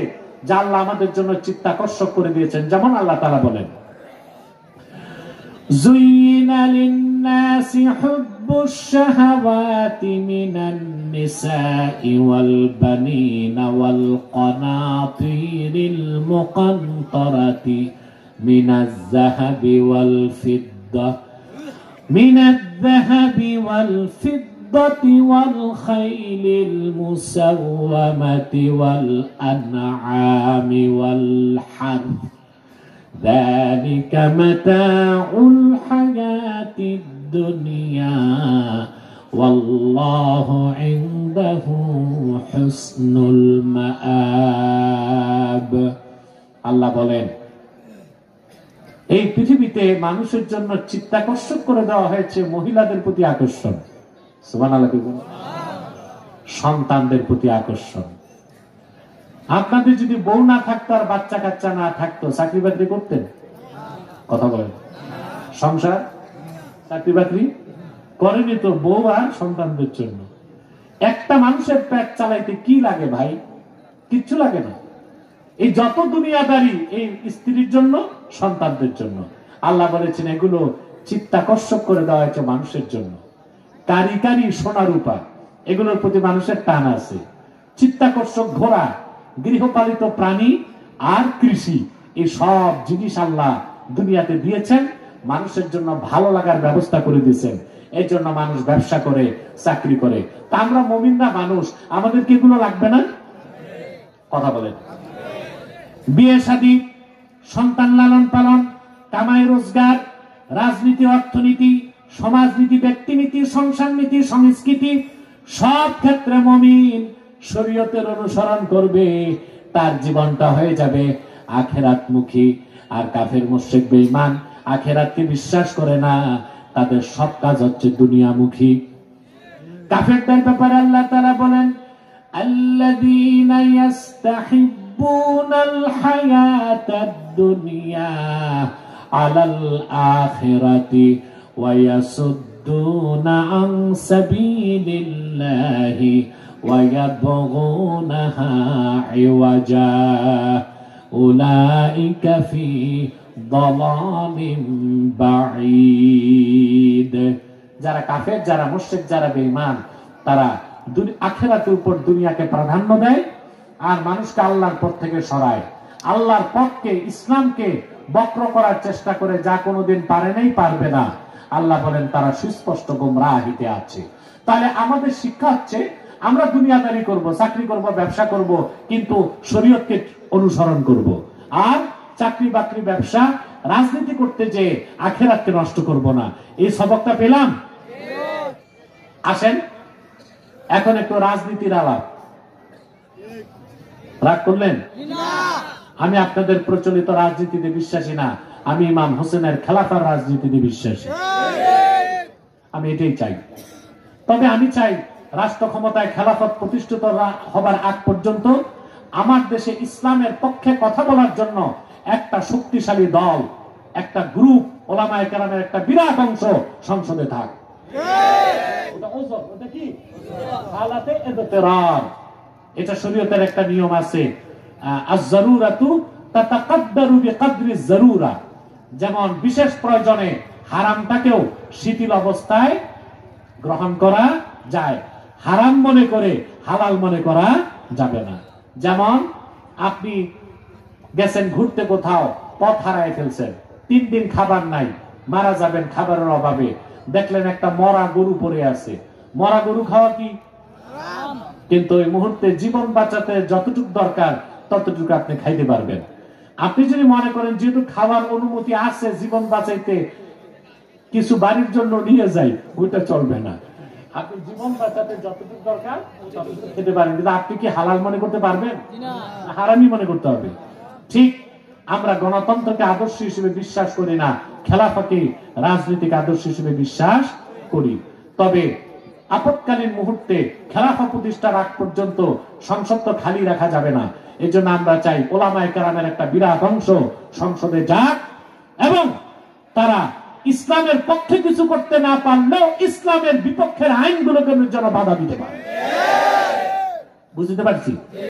যা আল্লাহ আমাদের জন্য চিত্তাকর্ষক করে দিয়েছেন। যেমন আল্লাহ তাআলা বলেন, যুইনা লিন-নাসি হুব্বুশ শাহাওয়াতি মিনান নিসাই ওয়াল বানিনা ওয়াল কানাতিরিল মুকানতারাতি মিনাজ-যাহাবি ওয়াল ফিদ্দা والخيل المسومة والأنعام والحرث ذلك متاع الحياة الدنيا والله عنده حسن المآب। আল্লাহ বলেন, এই পৃথিবীতে মানুষের জন্য চিত্তাকর্ষক করে দেওয়া হয়েছে মহিলাদের প্রতি আকর্ষণ, সুবহানাল্লাহ, সন্তানদের প্রতি আকর্ষণ। আপনাদের যদি বউ না থাকতো আর বাচ্চা কাচ্চা না থাকতো, চাকরি বাকরি করতেন? কথা বলেন। সংসার চাকরি বাকরি করেনি তো বউ আর সন্তানদের জন্য। একটা মানুষের পেট চালাইতে কি লাগে ভাই? কিচ্ছু লাগে না। এই যত দুনিয়াদারি এই স্ত্রীর জন্য, সন্তানদের জন্য। আল্লাহ বলেছেন এগুলো চিত্তাকর্ষক করে দেওয়া হয়েছে মানুষের জন্য। কারি কারি সোনা রূপা এগুলোর প্রতি মানুষের টান আছে। চিত্তাকর্ষক ঘোড়া, গৃহপালিত প্রাণী আর কৃষি, এই সব জিনিস আল্লাহ দুনিয়াতে দিয়েছেন, মানুষের জন্য ভালো লাগার ব্যবস্থা করে দিয়েছেন। এই জন্য মানুষ ব্যবসা করে, চাকরি করে। তা আমরা মুমিনরা মানুষ, আমাদেরকে এগুলো লাগবে না? কথা বলেন। বিয়ে শাদী, সন্তান লালন পালন, কামাই রোজগার, রাজনীতি, অর্থনীতি, সমাজনীতি, ব্যক্তিনীতি, সংসার নীতি, সংস্কৃতি, সব ক্ষেত্রে মুমিন শরীয়তের অনুসরণ করবে, তার জীবনটা হয়ে যাবে আখিরাতমুখী। আর কাফের মুশরিক বেঈমান আখিরাতকে বিশ্বাস করে না, তাদের সব কাজ হচ্ছে দুনিয়ামুখী। কাফেরদের ব্যাপারে আল্লাহ তাআলা বলেন, আল্লাযীনা ইস্তাহিব্বুনাল হায়াতাদ দুনিয়া আলাল আখিরাতি ওয়া ইয়াসুদ্দুনা আন সাবিলিল্লাহি ويبغونها عوجا أولئك في ضلال بعيد। যারা কাফের, যারা মুশরিক, যারা বেঈমান, তারা আখিরাতের উপর দুনিয়াকে প্রাধান্য দেয় আর মানুষকে আল্লাহর পথ থেকে সরায়। আল্লাহর পথকে, ইসলামকে বক্র করার চেষ্টা করে, যা কোনোদিন পারে নাই, পারবে না। আল্লাহ বলেন তারা সুস্পষ্ট গোমরাহিতে আছে। তাহলে আমাদের শিক্ষা হচ্ছে আমরা দুনিয়াদারি করব, চাকরি করব, ব্যবসা করব, কিন্তু শরীয়তকে অনুসরণ করব। আর চাকরি বাকরি, ব্যবসা, রাজনীতি করতে যে আখিরাতকে নষ্ট করব না। এই সবকটা পেলাম। আসেন এখন একটু রাজনীতির আলাপ। রাগ করলেন? আমি আপনাদের প্রচলিত রাজনীতিতে বিশ্বাসী না, আমি ইমাম হোসেনের খেলাফার রাজনীতিতে বিশ্বাসী। আমি এটাই চাই। তবে আমি চাই রাষ্ট্র ক্ষমতায় খেলাফত প্রতিষ্ঠিত হবার আগ পর্যন্ত আমার দেশে ইসলামের পক্ষে কথা বলার জন্য একটা শক্তিশালী দল, একটা গ্রুপ, ওলামায়ে কেরামের একটা বিরাট অংশ সংসদে থাক। এটা শরীয়তের একটা নিয়ম আছে, আয-যারুরাতু তাতাকাদ্দারু বিকদরি যারুরা। যেমন বিশেষ প্রয়োজনে হারামটাকেও শিথিল অবস্থায় গ্রহণ করা যায়, হারাম মনে করে হালাল মনে করা যাবে না। যেমন আপনি গেছেন ঘুরতে, কোথাও পথ হারায় ফেলছেন, 3 দিন খাবার নাই, মারা যাবেন খাবারের অভাবে, দেখলেন একটা মরা গরু পড়ে আছে। মরা গরু খাওয়া কি? কিন্তু এই মুহূর্তে জীবন বাঁচাতে যতটুকু দরকার ততটুকু আপনি খাইতে পারবেন। আপনি যদি মনে করেন যেহেতু খাওয়ার অনুমতি আছে, জীবন বাঁচাইতে কিছু বাড়ির জন্য নিয়ে যাই, ওইটা চলবে না। আপনি জীবন বাঁচাতে যতটুকু দরকার ততটুকু খেতে পারেন, কিন্তু আপনি কি হালাল মনে করতে পারবেন? হারামি মনে করতে হবে। ঠিক আমরা গণতন্ত্রকে আদর্শ হিসেবে বিশ্বাস করি না, খেলাফাকে রাজনৈতিক আদর্শ হিসেবে বিশ্বাস করি। তবে আপৎকালীন মুহূর্তে খেলাফা প্রতিষ্ঠার আগ পর্যন্ত সংসদ তো খালি রাখা যাবে না। এজন্য আমরা চাই ওলামায়ে কেরামের একটা বিরাট অংশ সংসদে যাক এবং তারা ইসলামের পক্ষে কিছু করতে না পারলেও ইসলামের বিপক্ষের আইনগুলোকে যেন বাধা দিতে পারে। বুঝতে পারছি?